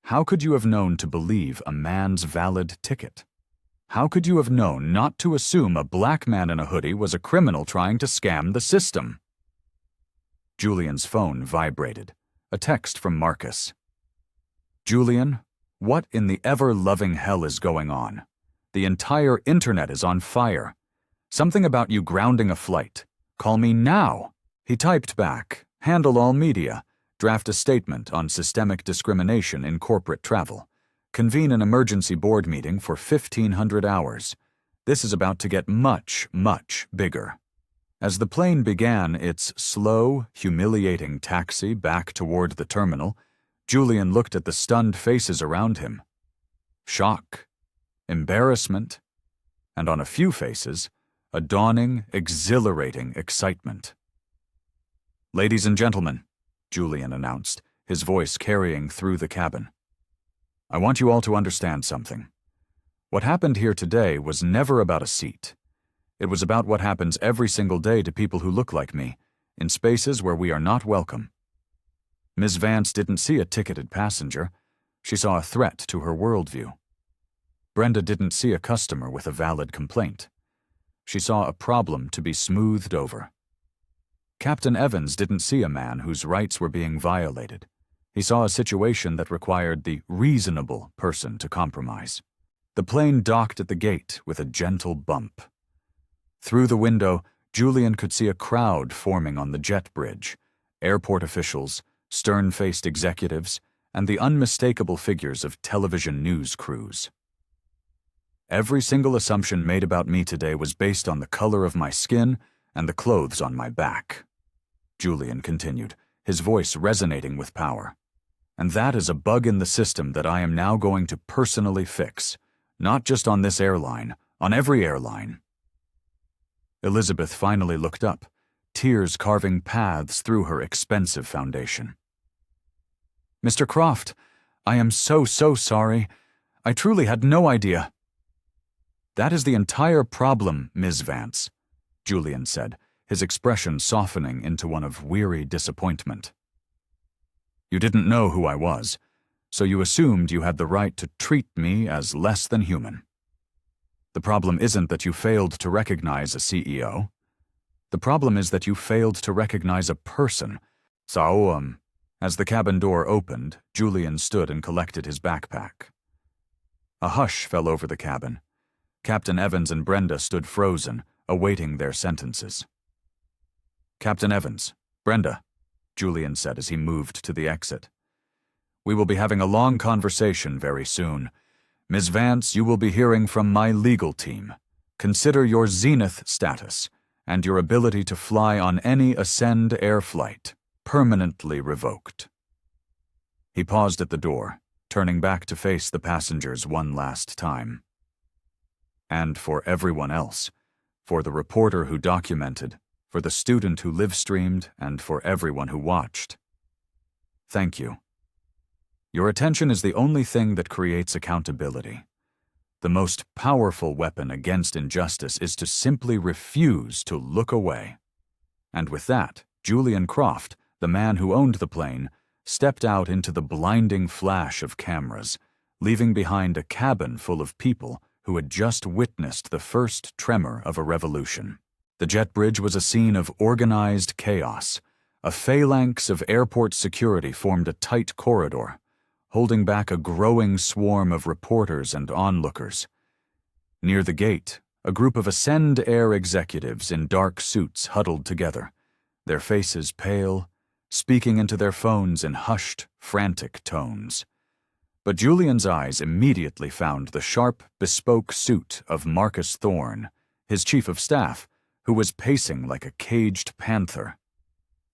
"How could you have known to believe a man's valid ticket? How could you have known not to assume a black man in a hoodie was a criminal trying to scam the system?" Julian's phone vibrated, a text from Marcus. "Julian, what in the ever-loving hell is going on? The entire internet is on fire. Something about you grounding a flight. Call me now." He typed back, "Handle all media. Draft a statement on systemic discrimination in corporate travel. Convene an emergency board meeting for 1,500 hours. This is about to get much, much bigger." As the plane began its slow, humiliating taxi back toward the terminal, Julian looked at the stunned faces around him. Shock, embarrassment, and on a few faces, a dawning, exhilarating excitement. "Ladies and gentlemen," Julian announced, his voice carrying through the cabin, "I want you all to understand something. What happened here today was never about a seat. It was about what happens every single day to people who look like me, in spaces where we are not welcome. Ms. Vance didn't see a ticketed passenger. She saw a threat to her worldview. Brenda didn't see a customer with a valid complaint. She saw a problem to be smoothed over. Captain Evans didn't see a man whose rights were being violated. He saw a situation that required the reasonable person to compromise. The plane docked at the gate with a gentle bump. Through the window, Julian could see a crowd forming on the jet bridge, airport officials, stern-faced executives, and the unmistakable figures of television news crews. Every single assumption made about me today was based on the color of my skin and the clothes on my back," Julian continued, his voice resonating with power. "And that is a bug in the system that I am now going to personally fix, not just on this airline, on every airline." Elizabeth finally looked up, tears carving paths through her expensive foundation. "Mr. Croft, I am so sorry. I truly had no idea." "That is the entire problem, Ms. Vance," Julian said, his expression softening into one of weary disappointment. "You didn't know who I was, so you assumed you had the right to treat me as less than human. The problem isn't that you failed to recognize a CEO. The problem is that you failed to recognize a person." "Saoam." As the cabin door opened, Julian stood and collected his backpack. A hush fell over the cabin. Captain Evans and Brenda stood frozen, awaiting their sentences. "Captain Evans, Brenda," Julian said as he moved to the exit. "We will be having a long conversation very soon. Ms. Vance, you will be hearing from my legal team. Consider your zenith status and your ability to fly on any Ascend Air flight permanently revoked." He paused at the door, turning back to face the passengers one last time. "And for everyone else, for the reporter who documented, for the student who live-streamed, and for everyone who watched. Thank you. Your attention is the only thing that creates accountability. The most powerful weapon against injustice is to simply refuse to look away." And with that, Julian Croft, the man who owned the plane, stepped out into the blinding flash of cameras, leaving behind a cabin full of people who had just witnessed the first tremor of a revolution. The jet bridge was a scene of organized chaos. A phalanx of airport security formed a tight corridor, holding back a growing swarm of reporters and onlookers. Near the gate, a group of Ascend Air executives in dark suits huddled together, their faces pale, speaking into their phones in hushed, frantic tones. But Julian's eyes immediately found the sharp, bespoke suit of Marcus Thorne, his chief of staff, who was pacing like a caged panther.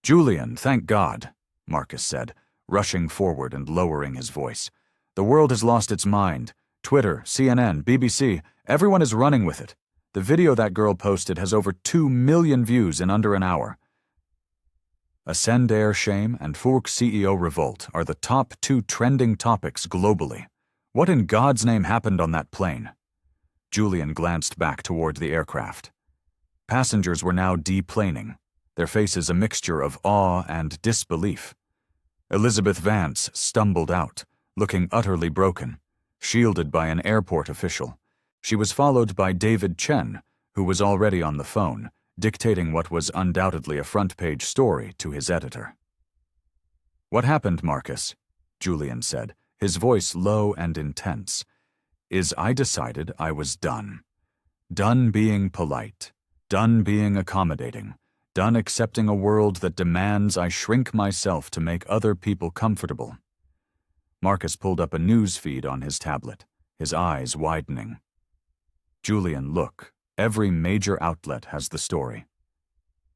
"Julian, thank God," Marcus said, rushing forward and lowering his voice. "The world has lost its mind. Twitter, CNN, BBC, everyone is running with it. The video that girl posted has over 2 million views in under an hour. Ascend Air shame and Furk CEO revolt are the top 2 trending topics globally. What in God's name happened on that plane?" Julian glanced back toward the aircraft. Passengers were now deplaning, their faces a mixture of awe and disbelief. Elizabeth Vance stumbled out, looking utterly broken, shielded by an airport official. She was followed by David Chen, who was already on the phone, dictating what was undoubtedly a front-page story to his editor. "What happened, Marcus?" Julian said, his voice low and intense. I decided I was done. Done being polite. Done being accommodating. Done accepting a world that demands I shrink myself to make other people comfortable." Marcus pulled up a news feed on his tablet, his eyes widening. "Julian, look. Every major outlet has the story.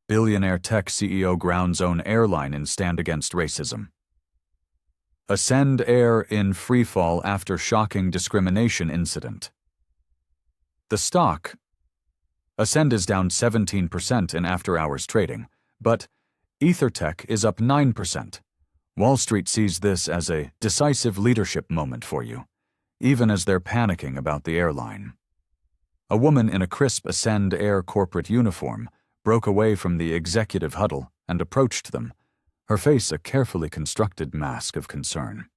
Billionaire tech CEO grounds own airline in stand against racism. Ascend Air in freefall after shocking discrimination incident. The stock. Ascend is down 17% in after-hours trading, but EtherTech is up 9%. Wall Street sees this as a decisive leadership moment for you, even as they're panicking about the airline." A woman in a crisp Ascend Air corporate uniform broke away from the executive huddle and approached them, her face a carefully constructed mask of concern.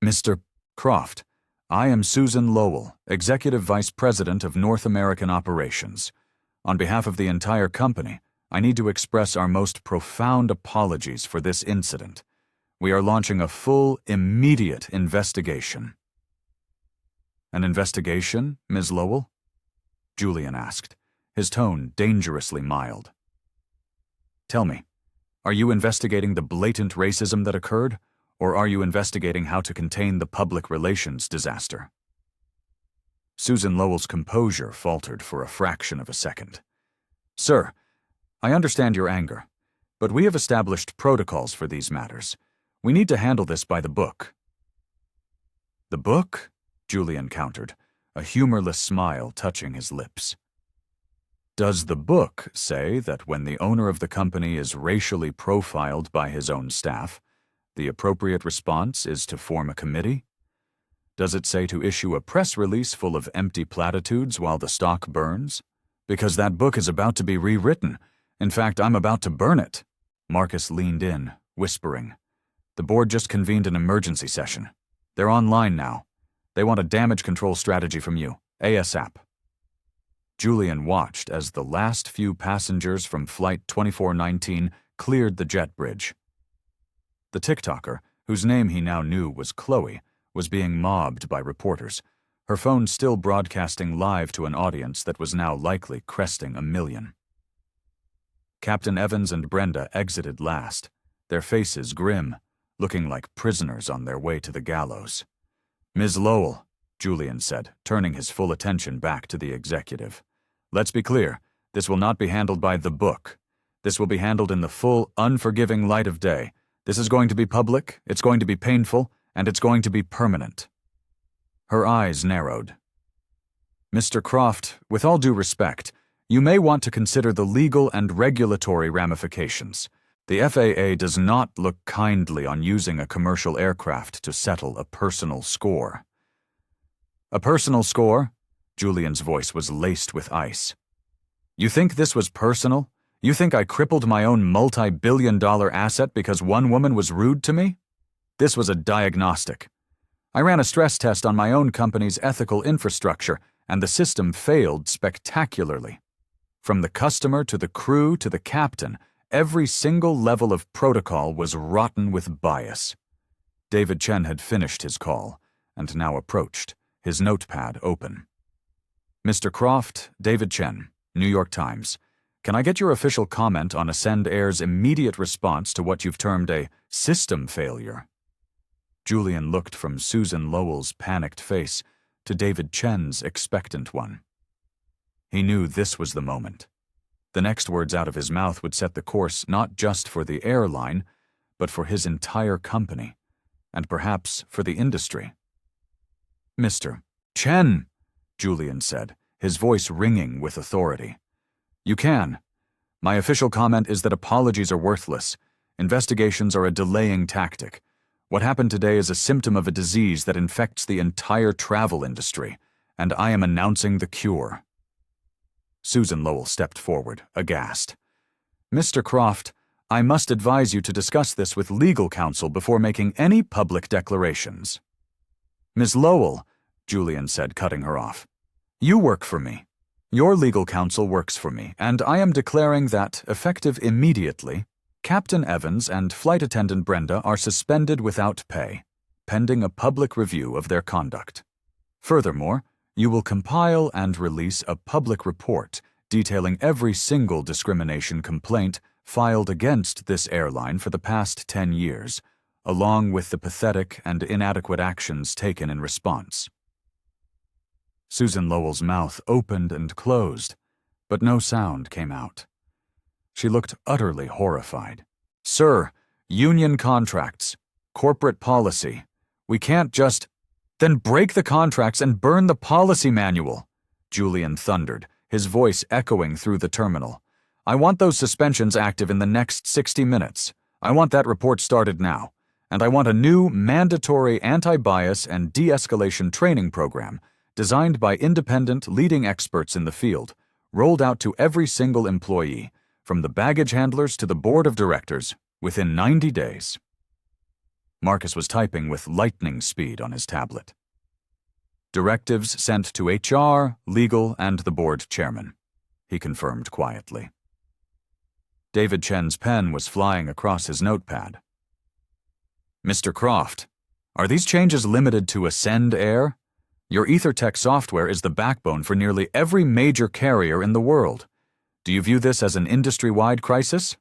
"Mr. Croft, I am Susan Lowell, Executive Vice President of North American Operations. On behalf of the entire company, I need to express our most profound apologies for this incident. We are launching a full, immediate investigation." "An investigation, Ms. Lowell?" Julian asked, his tone dangerously mild. "Tell me, are you investigating the blatant racism that occurred, or are you investigating how to contain the public relations disaster?" Susan Lowell's composure faltered for a fraction of a second. "Sir, I understand your anger. But we have established protocols for these matters. We need to handle this by the book." "The book?" Julian countered, a humorless smile touching his lips. "Does the book say that when the owner of the company is racially profiled by his own staff, the appropriate response is to form a committee? Does it say to issue a press release full of empty platitudes while the stock burns? Because that book is about to be rewritten. In fact, I'm about to burn it." Marcus leaned in, whispering. "The board just convened an emergency session. They're online now. They want a damage control strategy from you, ASAP." Julian watched as the last few passengers from Flight 2419 cleared the jet bridge. The TikToker, whose name he now knew was Chloe, was being mobbed by reporters, her phone still broadcasting live to an audience that was now likely cresting 1 million. Captain Evans and Brenda exited last, their faces grim, looking like prisoners on their way to the gallows. "Ms. Lowell," Julian said, turning his full attention back to the executive. "Let's be clear, this will not be handled by the book. This will be handled in the full, unforgiving light of day. This is going to be public, it's going to be painful, and it's going to be permanent." Her eyes narrowed. "Mr. Croft, with all due respect, you may want to consider the legal and regulatory ramifications. The FAA does not look kindly on using a commercial aircraft to settle a personal score." "A personal score?" Julian's voice was laced with ice. "You think this was personal? You think I crippled my own multi-billion-dollar asset because one woman was rude to me? This was a diagnostic. I ran a stress test on my own company's ethical infrastructure, and the system failed spectacularly. From the customer to the crew to the captain, every single level of protocol was rotten with bias." David Chen had finished his call, and now approached, his notepad open. "Mr. Croft, David Chen, New York Times. Can I get your official comment on Ascend Air's immediate response to what you've termed a system failure?" Julian looked from Susan Lowell's panicked face to David Chen's expectant one. He knew this was the moment. The next words out of his mouth would set the course not just for the airline, but for his entire company, and perhaps for the industry. "Mr. Chen," Julian said, his voice ringing with authority. "You can. My official comment is that apologies are worthless. Investigations are a delaying tactic. What happened today is a symptom of a disease that infects the entire travel industry, and I am announcing the cure." Susan Lowell stepped forward, aghast. "Mr. Croft, I must advise you to discuss this with legal counsel before making any public declarations." "Ms. Lowell," Julian said, cutting her off, "you work for me. Your legal counsel works for me, and I am declaring that, effective immediately, Captain Evans and Flight Attendant Brenda are suspended without pay, pending a public review of their conduct. Furthermore, you will compile and release a public report detailing every single discrimination complaint filed against this airline for the past 10 years, along with the pathetic and inadequate actions taken in response." Susan Lowell's mouth opened and closed, but no sound came out. She looked utterly horrified. "Sir, union contracts, corporate policy. We can't just—" "Then break the contracts and burn the policy manual," Julian thundered, his voice echoing through the terminal. "I want those suspensions active in the next 60 minutes. I want that report started now. And I want a new, mandatory anti-bias and de-escalation training program designed by independent leading experts in the field, rolled out to every single employee, from the baggage handlers to the board of directors, within 90 days. Marcus was typing with lightning speed on his tablet. "Directives sent to HR, legal, and the board chairman," he confirmed quietly. David Chen's pen was flying across his notepad. "Mr. Croft, are these changes limited to Ascend Air? Your EtherTech software is the backbone for nearly every major carrier in the world. Do you view this as an industry-wide crisis?"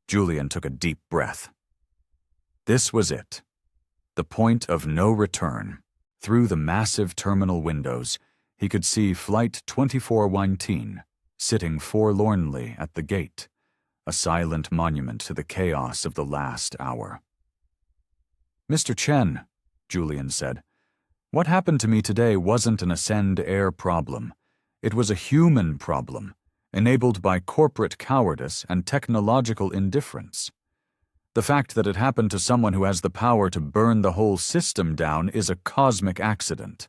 Julian took a deep breath. This was it. The point of no return. Through the massive terminal windows, he could see Flight 2419 sitting forlornly at the gate, a silent monument to the chaos of the last hour. "Mr. Chen," Julian said, "what happened to me today wasn't an Ascend Air problem. It was a human problem, enabled by corporate cowardice and technological indifference. The fact that it happened to someone who has the power to burn the whole system down is a cosmic accident,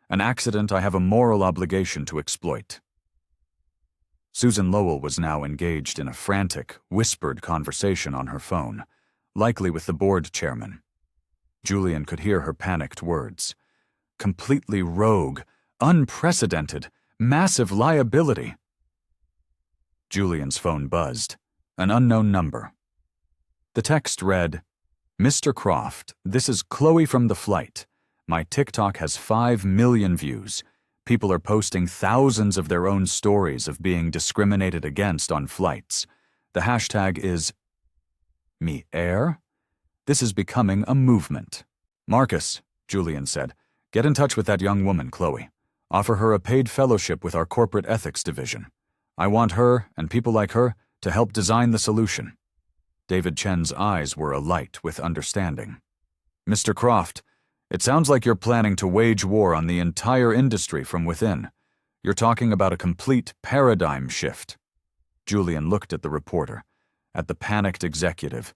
an accident I have a moral obligation to exploit." Susan Lowell was now engaged in a frantic, whispered conversation on her phone, likely with the board chairman. Julian could hear her panicked words. Completely rogue, unprecedented, massive liability. Julian's phone buzzed. An unknown number. The text read, "Mr. Croft, this is Chloe from the flight. My TikTok has 5 million views. People are posting thousands of their own stories of being discriminated against on flights. The hashtag is me air? This is becoming a movement. Marcus," Julian said, "get in touch with that young woman, Chloe. Offer her a paid fellowship with our corporate ethics division. I want her, and people like her, to help design the solution." David Chen's eyes were alight with understanding. "Mr. Croft, it sounds like you're planning to wage war on the entire industry from within. You're talking about a complete paradigm shift." Julian looked at the reporter, at the panicked executive,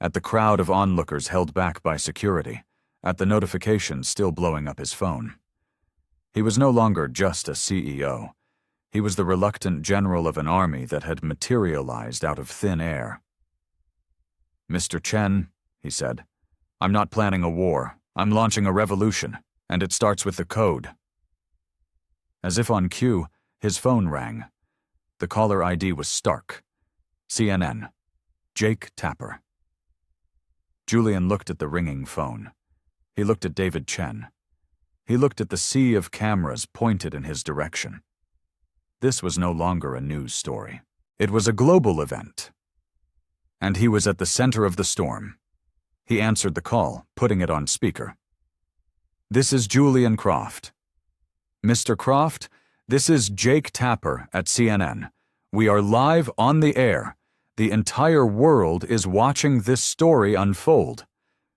at the crowd of onlookers held back by security, at the notifications still blowing up his phone. He was no longer just a CEO. He was the reluctant general of an army that had materialized out of thin air. "Mr. Chen," he said, "I'm not planning a war. I'm launching a revolution, and it starts with the code." As if on cue, his phone rang. The caller ID was stark. CNN. Jake Tapper. Julian looked at the ringing phone. He looked at David Chen. He looked at the sea of cameras pointed in his direction. This was no longer a news story. It was a global event. And he was at the center of the storm. He answered the call, putting it on speaker. "This is Julian Croft." "Mr. Croft, this is Jake Tapper at CNN. We are live on the air. The entire world is watching this story unfold.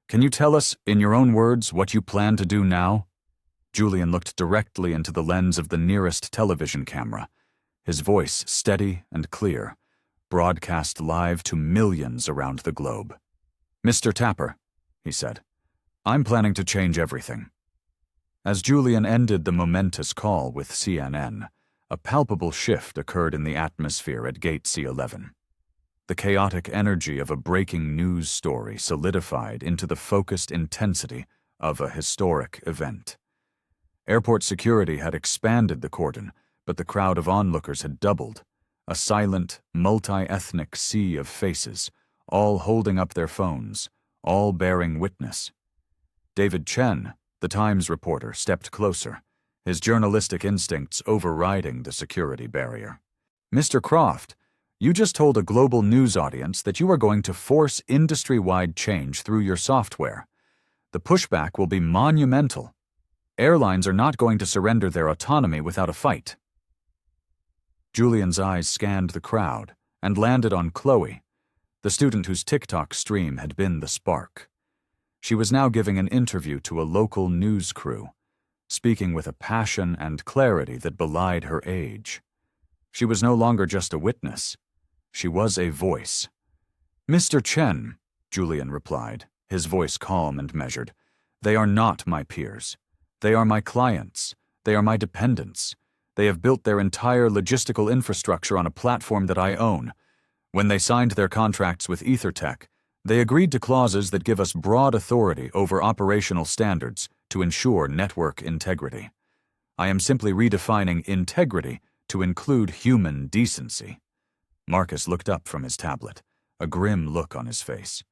Can you tell us, in your own words, what you plan to do now?" Julian looked directly into the lens of the nearest television camera, his voice steady and clear, broadcast live to millions around the globe. "Mr. Tapper," he said, "I'm planning to change everything." As Julian ended the momentous call with CNN, a palpable shift occurred in the atmosphere at Gate C11. The chaotic energy of a breaking news story solidified into the focused intensity of a historic event. Airport security had expanded the cordon, but the crowd of onlookers had doubled, a silent, multi-ethnic sea of faces, all holding up their phones, all bearing witness. David Chen, the Times reporter, stepped closer, his journalistic instincts overriding the security barrier. "Mr. Croft, you just told a global news audience that you are going to force industry-wide change through your software. The pushback will be monumental. Airlines are not going to surrender their autonomy without a fight." Julian's eyes scanned the crowd and landed on Chloe, the student whose TikTok stream had been the spark. She was now giving an interview to a local news crew, speaking with a passion and clarity that belied her age. She was no longer just a witness. She was a voice. "Mr. Chen," Julian replied, his voice calm and measured, "they are not my peers. They are my clients. They are my dependents. They have built their entire logistical infrastructure on a platform that I own. When they signed their contracts with EtherTech, they agreed to clauses that give us broad authority over operational standards to ensure network integrity. I am simply redefining integrity to include human decency." Marcus looked up from his tablet, a grim look on his face.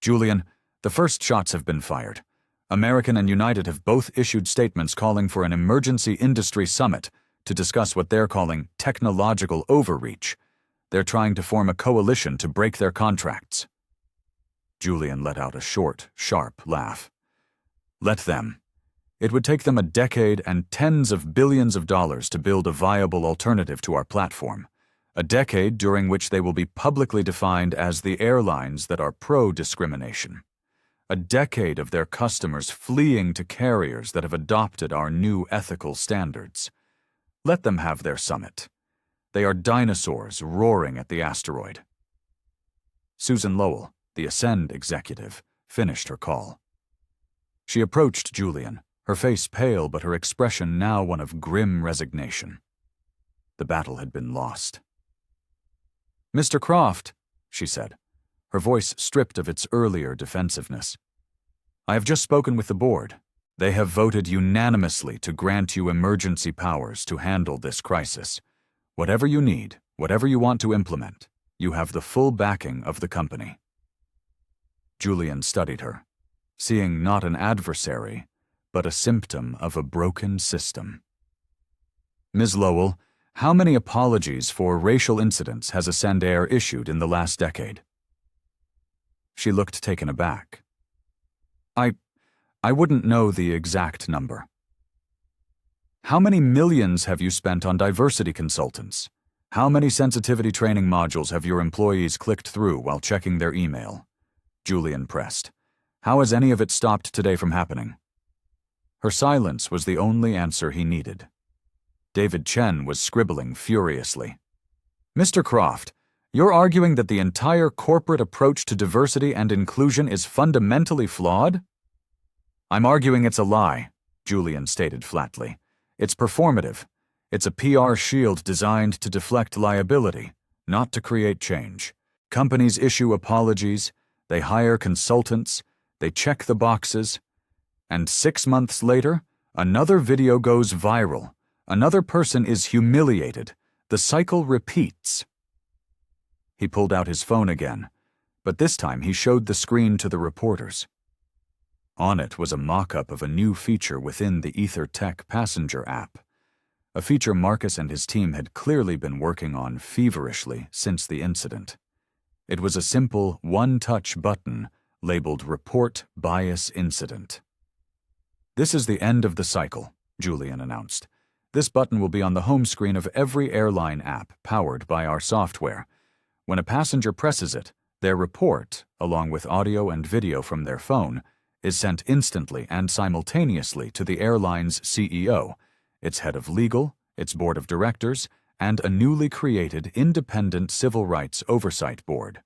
"Julian, the first shots have been fired. American and United have both issued statements calling for an emergency industry summit to discuss what they're calling technological overreach. They're trying to form a coalition to break their contracts." Julian let out a short, sharp laugh. "Let them. It would take them a decade and tens of billions of dollars to build a viable alternative to our platform. A decade during which they will be publicly defined as the airlines that are pro-discrimination. A decade of their customers fleeing to carriers that have adopted our new ethical standards. Let them have their summit. They are dinosaurs roaring at the asteroid. Susan Lowell, the Ascend executive, finished her call. She approached Julian, her face pale but her expression now one of grim resignation. The battle had been lost. "Mr. Croft," she said, her voice stripped of its earlier defensiveness. "I have just spoken with the board. They have voted unanimously to grant you emergency powers to handle this crisis. Whatever you need, whatever you want to implement, you have the full backing of the company." Julian studied her, seeing not an adversary, but a symptom of a broken system. "Ms. Lowell, how many apologies for racial incidents has Ascend Air issued in the last decade?" She looked taken aback. I wouldn't know the exact number." "How many millions have you spent on diversity consultants? How many sensitivity training modules have your employees clicked through while checking their email?" Julian pressed. "How has any of it stopped today from happening?" Her silence was the only answer he needed. David Chen was scribbling furiously. "Mr. Croft, you're arguing that the entire corporate approach to diversity and inclusion is fundamentally flawed?" "I'm arguing it's a lie," Julian stated flatly. "It's performative. It's a PR shield designed to deflect liability, not to create change. Companies issue apologies, they hire consultants, they check the boxes, and 6 months later, another video goes viral. Another person is humiliated. The cycle repeats." He pulled out his phone again, but this time he showed the screen to the reporters. On it was a mock-up of a new feature within the EtherTech passenger app, a feature Marcus and his team had clearly been working on feverishly since the incident. It was a simple one-touch button labeled Report Bias Incident. "This is the end of the cycle," Julian announced. "This button will be on the home screen of every airline app powered by our software. When a passenger presses it, their report, along with audio and video from their phone, is sent instantly and simultaneously to the airline's CEO, its head of legal, its board of directors, and a newly created independent civil rights oversight board.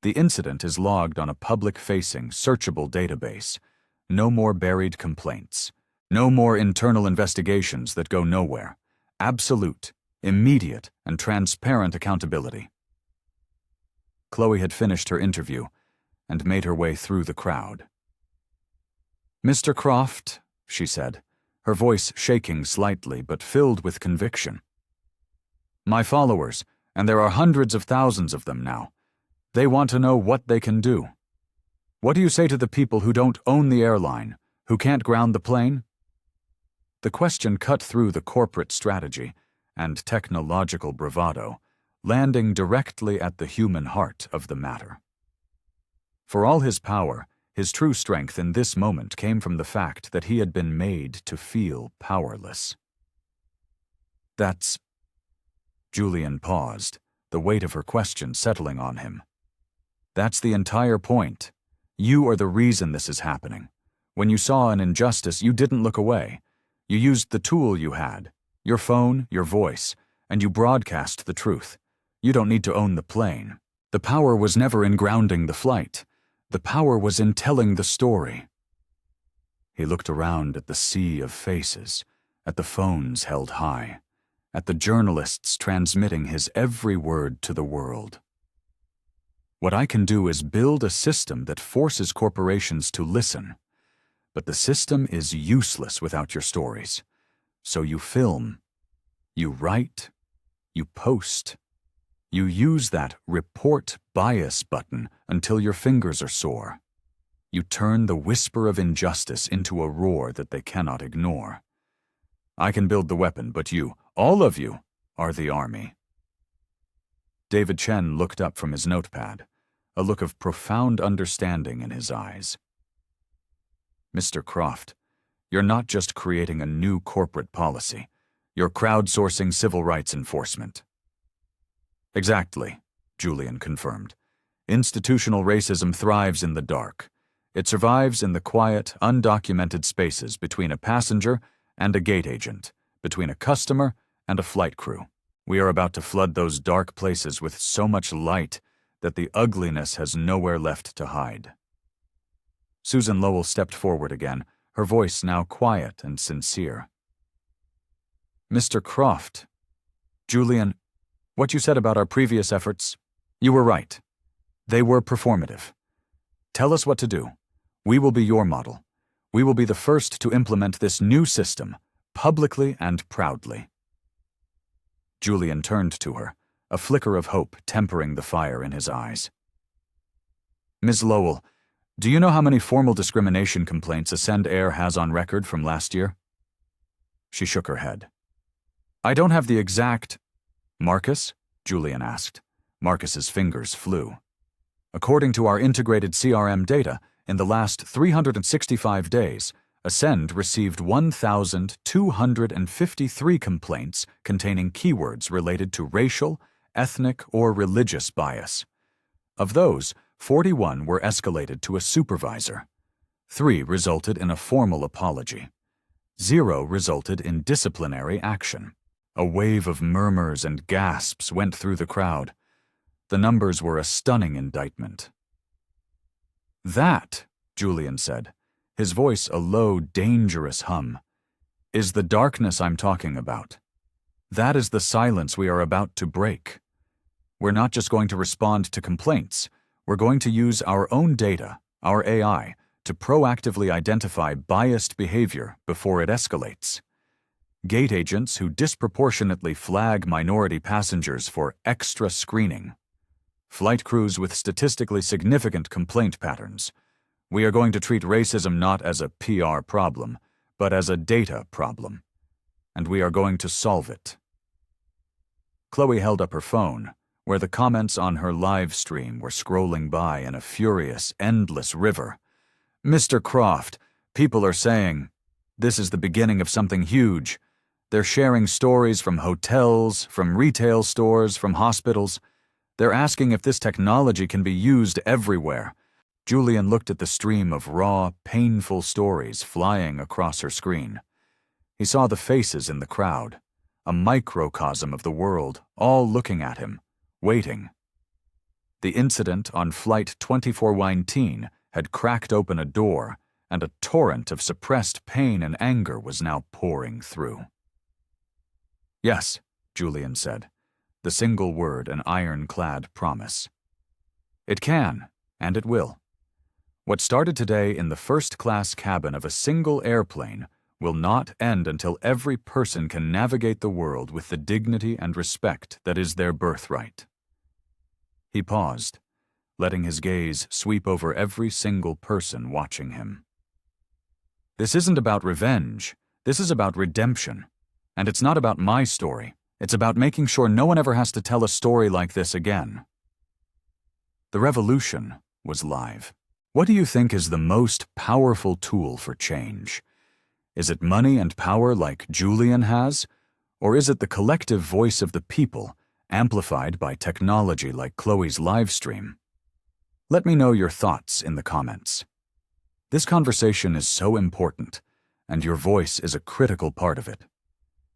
The incident is logged on a public-facing, searchable database. No more buried complaints. No more internal investigations that go nowhere. Absolute, immediate, and transparent accountability." Chloe had finished her interview and made her way through the crowd. "Mr. Croft," she said, her voice shaking slightly but filled with conviction. "My followers, and there are hundreds of thousands of them now, they want to know what they can do. What do you say to the people who don't own the airline, who can't ground the plane?" The question cut through the corporate strategy and technological bravado, landing directly at the human heart of the matter. For all his power, his true strength in this moment came from the fact that he had been made to feel powerless. "That's—" Julian paused, the weight of her question settling on him. "That's the entire point. You are the reason this is happening. When you saw an injustice, you didn't look away. You used the tool you had, your phone, your voice, and you broadcast the truth. You don't need to own the plane. The power was never in grounding the flight. The power was in telling the story." He looked around at the sea of faces, at the phones held high, at the journalists transmitting his every word to the world. "What I can do is build a system that forces corporations to listen. But the system is useless without your stories. So you film, you write, you post. You use that report bias button until your fingers are sore. You turn the whisper of injustice into a roar that they cannot ignore. I can build the weapon, but you, all of you, are the army." David Chen looked up from his notepad, a look of profound understanding in his eyes. "Mr. Croft, you're not just creating a new corporate policy. You're crowdsourcing civil rights enforcement." Exactly, Julian confirmed. Institutional racism thrives in the dark. It survives in the quiet, undocumented spaces between a passenger and a gate agent, between a customer and a flight crew. We are about to flood those dark places with so much light that the ugliness has nowhere left to hide. Susan Lowell stepped forward again, her voice now quiet and sincere. Mr. Croft, Julian, what you said about our previous efforts, you were right. They were performative. Tell us what to do. We will be your model. We will be the first to implement this new system, publicly and proudly. Julian turned to her, a flicker of hope tempering the fire in his eyes. Ms. Lowell, do you know how many formal discrimination complaints Ascend Air has on record from last year? She shook her head. I don't have the exact... Marcus? Julian asked. Marcus's fingers flew. According to our integrated CRM data, in the last 365 days, Ascend received 1,253 complaints containing keywords related to racial, ethnic, or religious bias. Of those, 41 were escalated to a supervisor. 3 resulted in a formal apology. 0 resulted in disciplinary action. A wave of murmurs and gasps went through the crowd. The numbers were a stunning indictment. That, Julian said, his voice a low, dangerous hum, is the darkness I'm talking about. That is the silence we are about to break. We're not just going to respond to complaints. We're going to use our own data, our AI, to proactively identify biased behavior before it escalates. Gate agents who disproportionately flag minority passengers for extra screening. Flight crews with statistically significant complaint patterns. We are going to treat racism not as a PR problem, but as a data problem. And we are going to solve it. Chloe held up her phone, where the comments on her live stream were scrolling by in a furious, endless river. Mr. Croft, people are saying, this is the beginning of something huge. They're sharing stories from hotels, from retail stores, from hospitals. They're asking if this technology can be used everywhere. Julian looked at the stream of raw, painful stories flying across her screen. He saw the faces in the crowd, a microcosm of the world, all looking at him, waiting. The incident on Flight 2419 had cracked open a door, and a torrent of suppressed pain and anger was now pouring through. Yes, Julian said, the single word an ironclad promise. It can, and it will. What started today in the first-class cabin of a single airplane will not end until every person can navigate the world with the dignity and respect that is their birthright. He paused, letting his gaze sweep over every single person watching him. This isn't about revenge. This is about redemption. And it's not about my story. It's about making sure no one ever has to tell a story like this again. The revolution was live. What do you think is the most powerful tool for change? Is it money and power like Julian has? Or is it the collective voice of the people, amplified by technology like Chloe's live stream? Let me know your thoughts in the comments. This conversation is so important, and your voice is a critical part of it.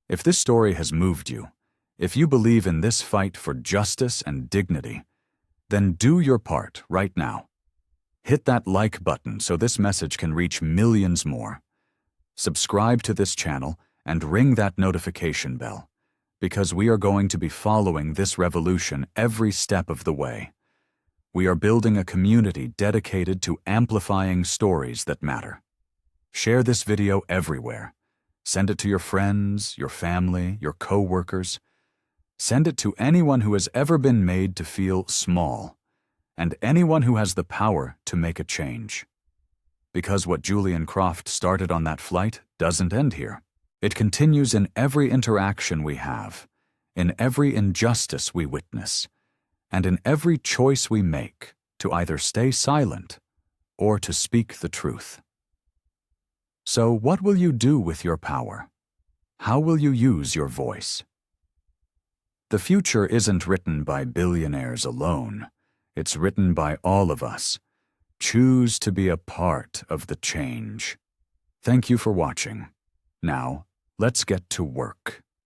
If this story has moved you, if you believe in this fight for justice and dignity, then do your part right now. Hit that like button so this message can reach millions more. Subscribe to this channel and ring that notification bell, because we are going to be following this revolution every step of the way. We are building a community dedicated to amplifying stories that matter. Share this video everywhere. Send it to your friends, your family, your co-workers. Send it to anyone who has ever been made to feel small, and anyone who has the power to make a change. Because what Julian Croft started on that flight doesn't end here. It continues in every interaction we have, in every injustice we witness, and in every choice we make to either stay silent or to speak the truth. So what will you do with your power? How will you use your voice? The future isn't written by billionaires alone. It's written by all of us. Choose to be a part of the change. Thank you for watching. Now, let's get to work.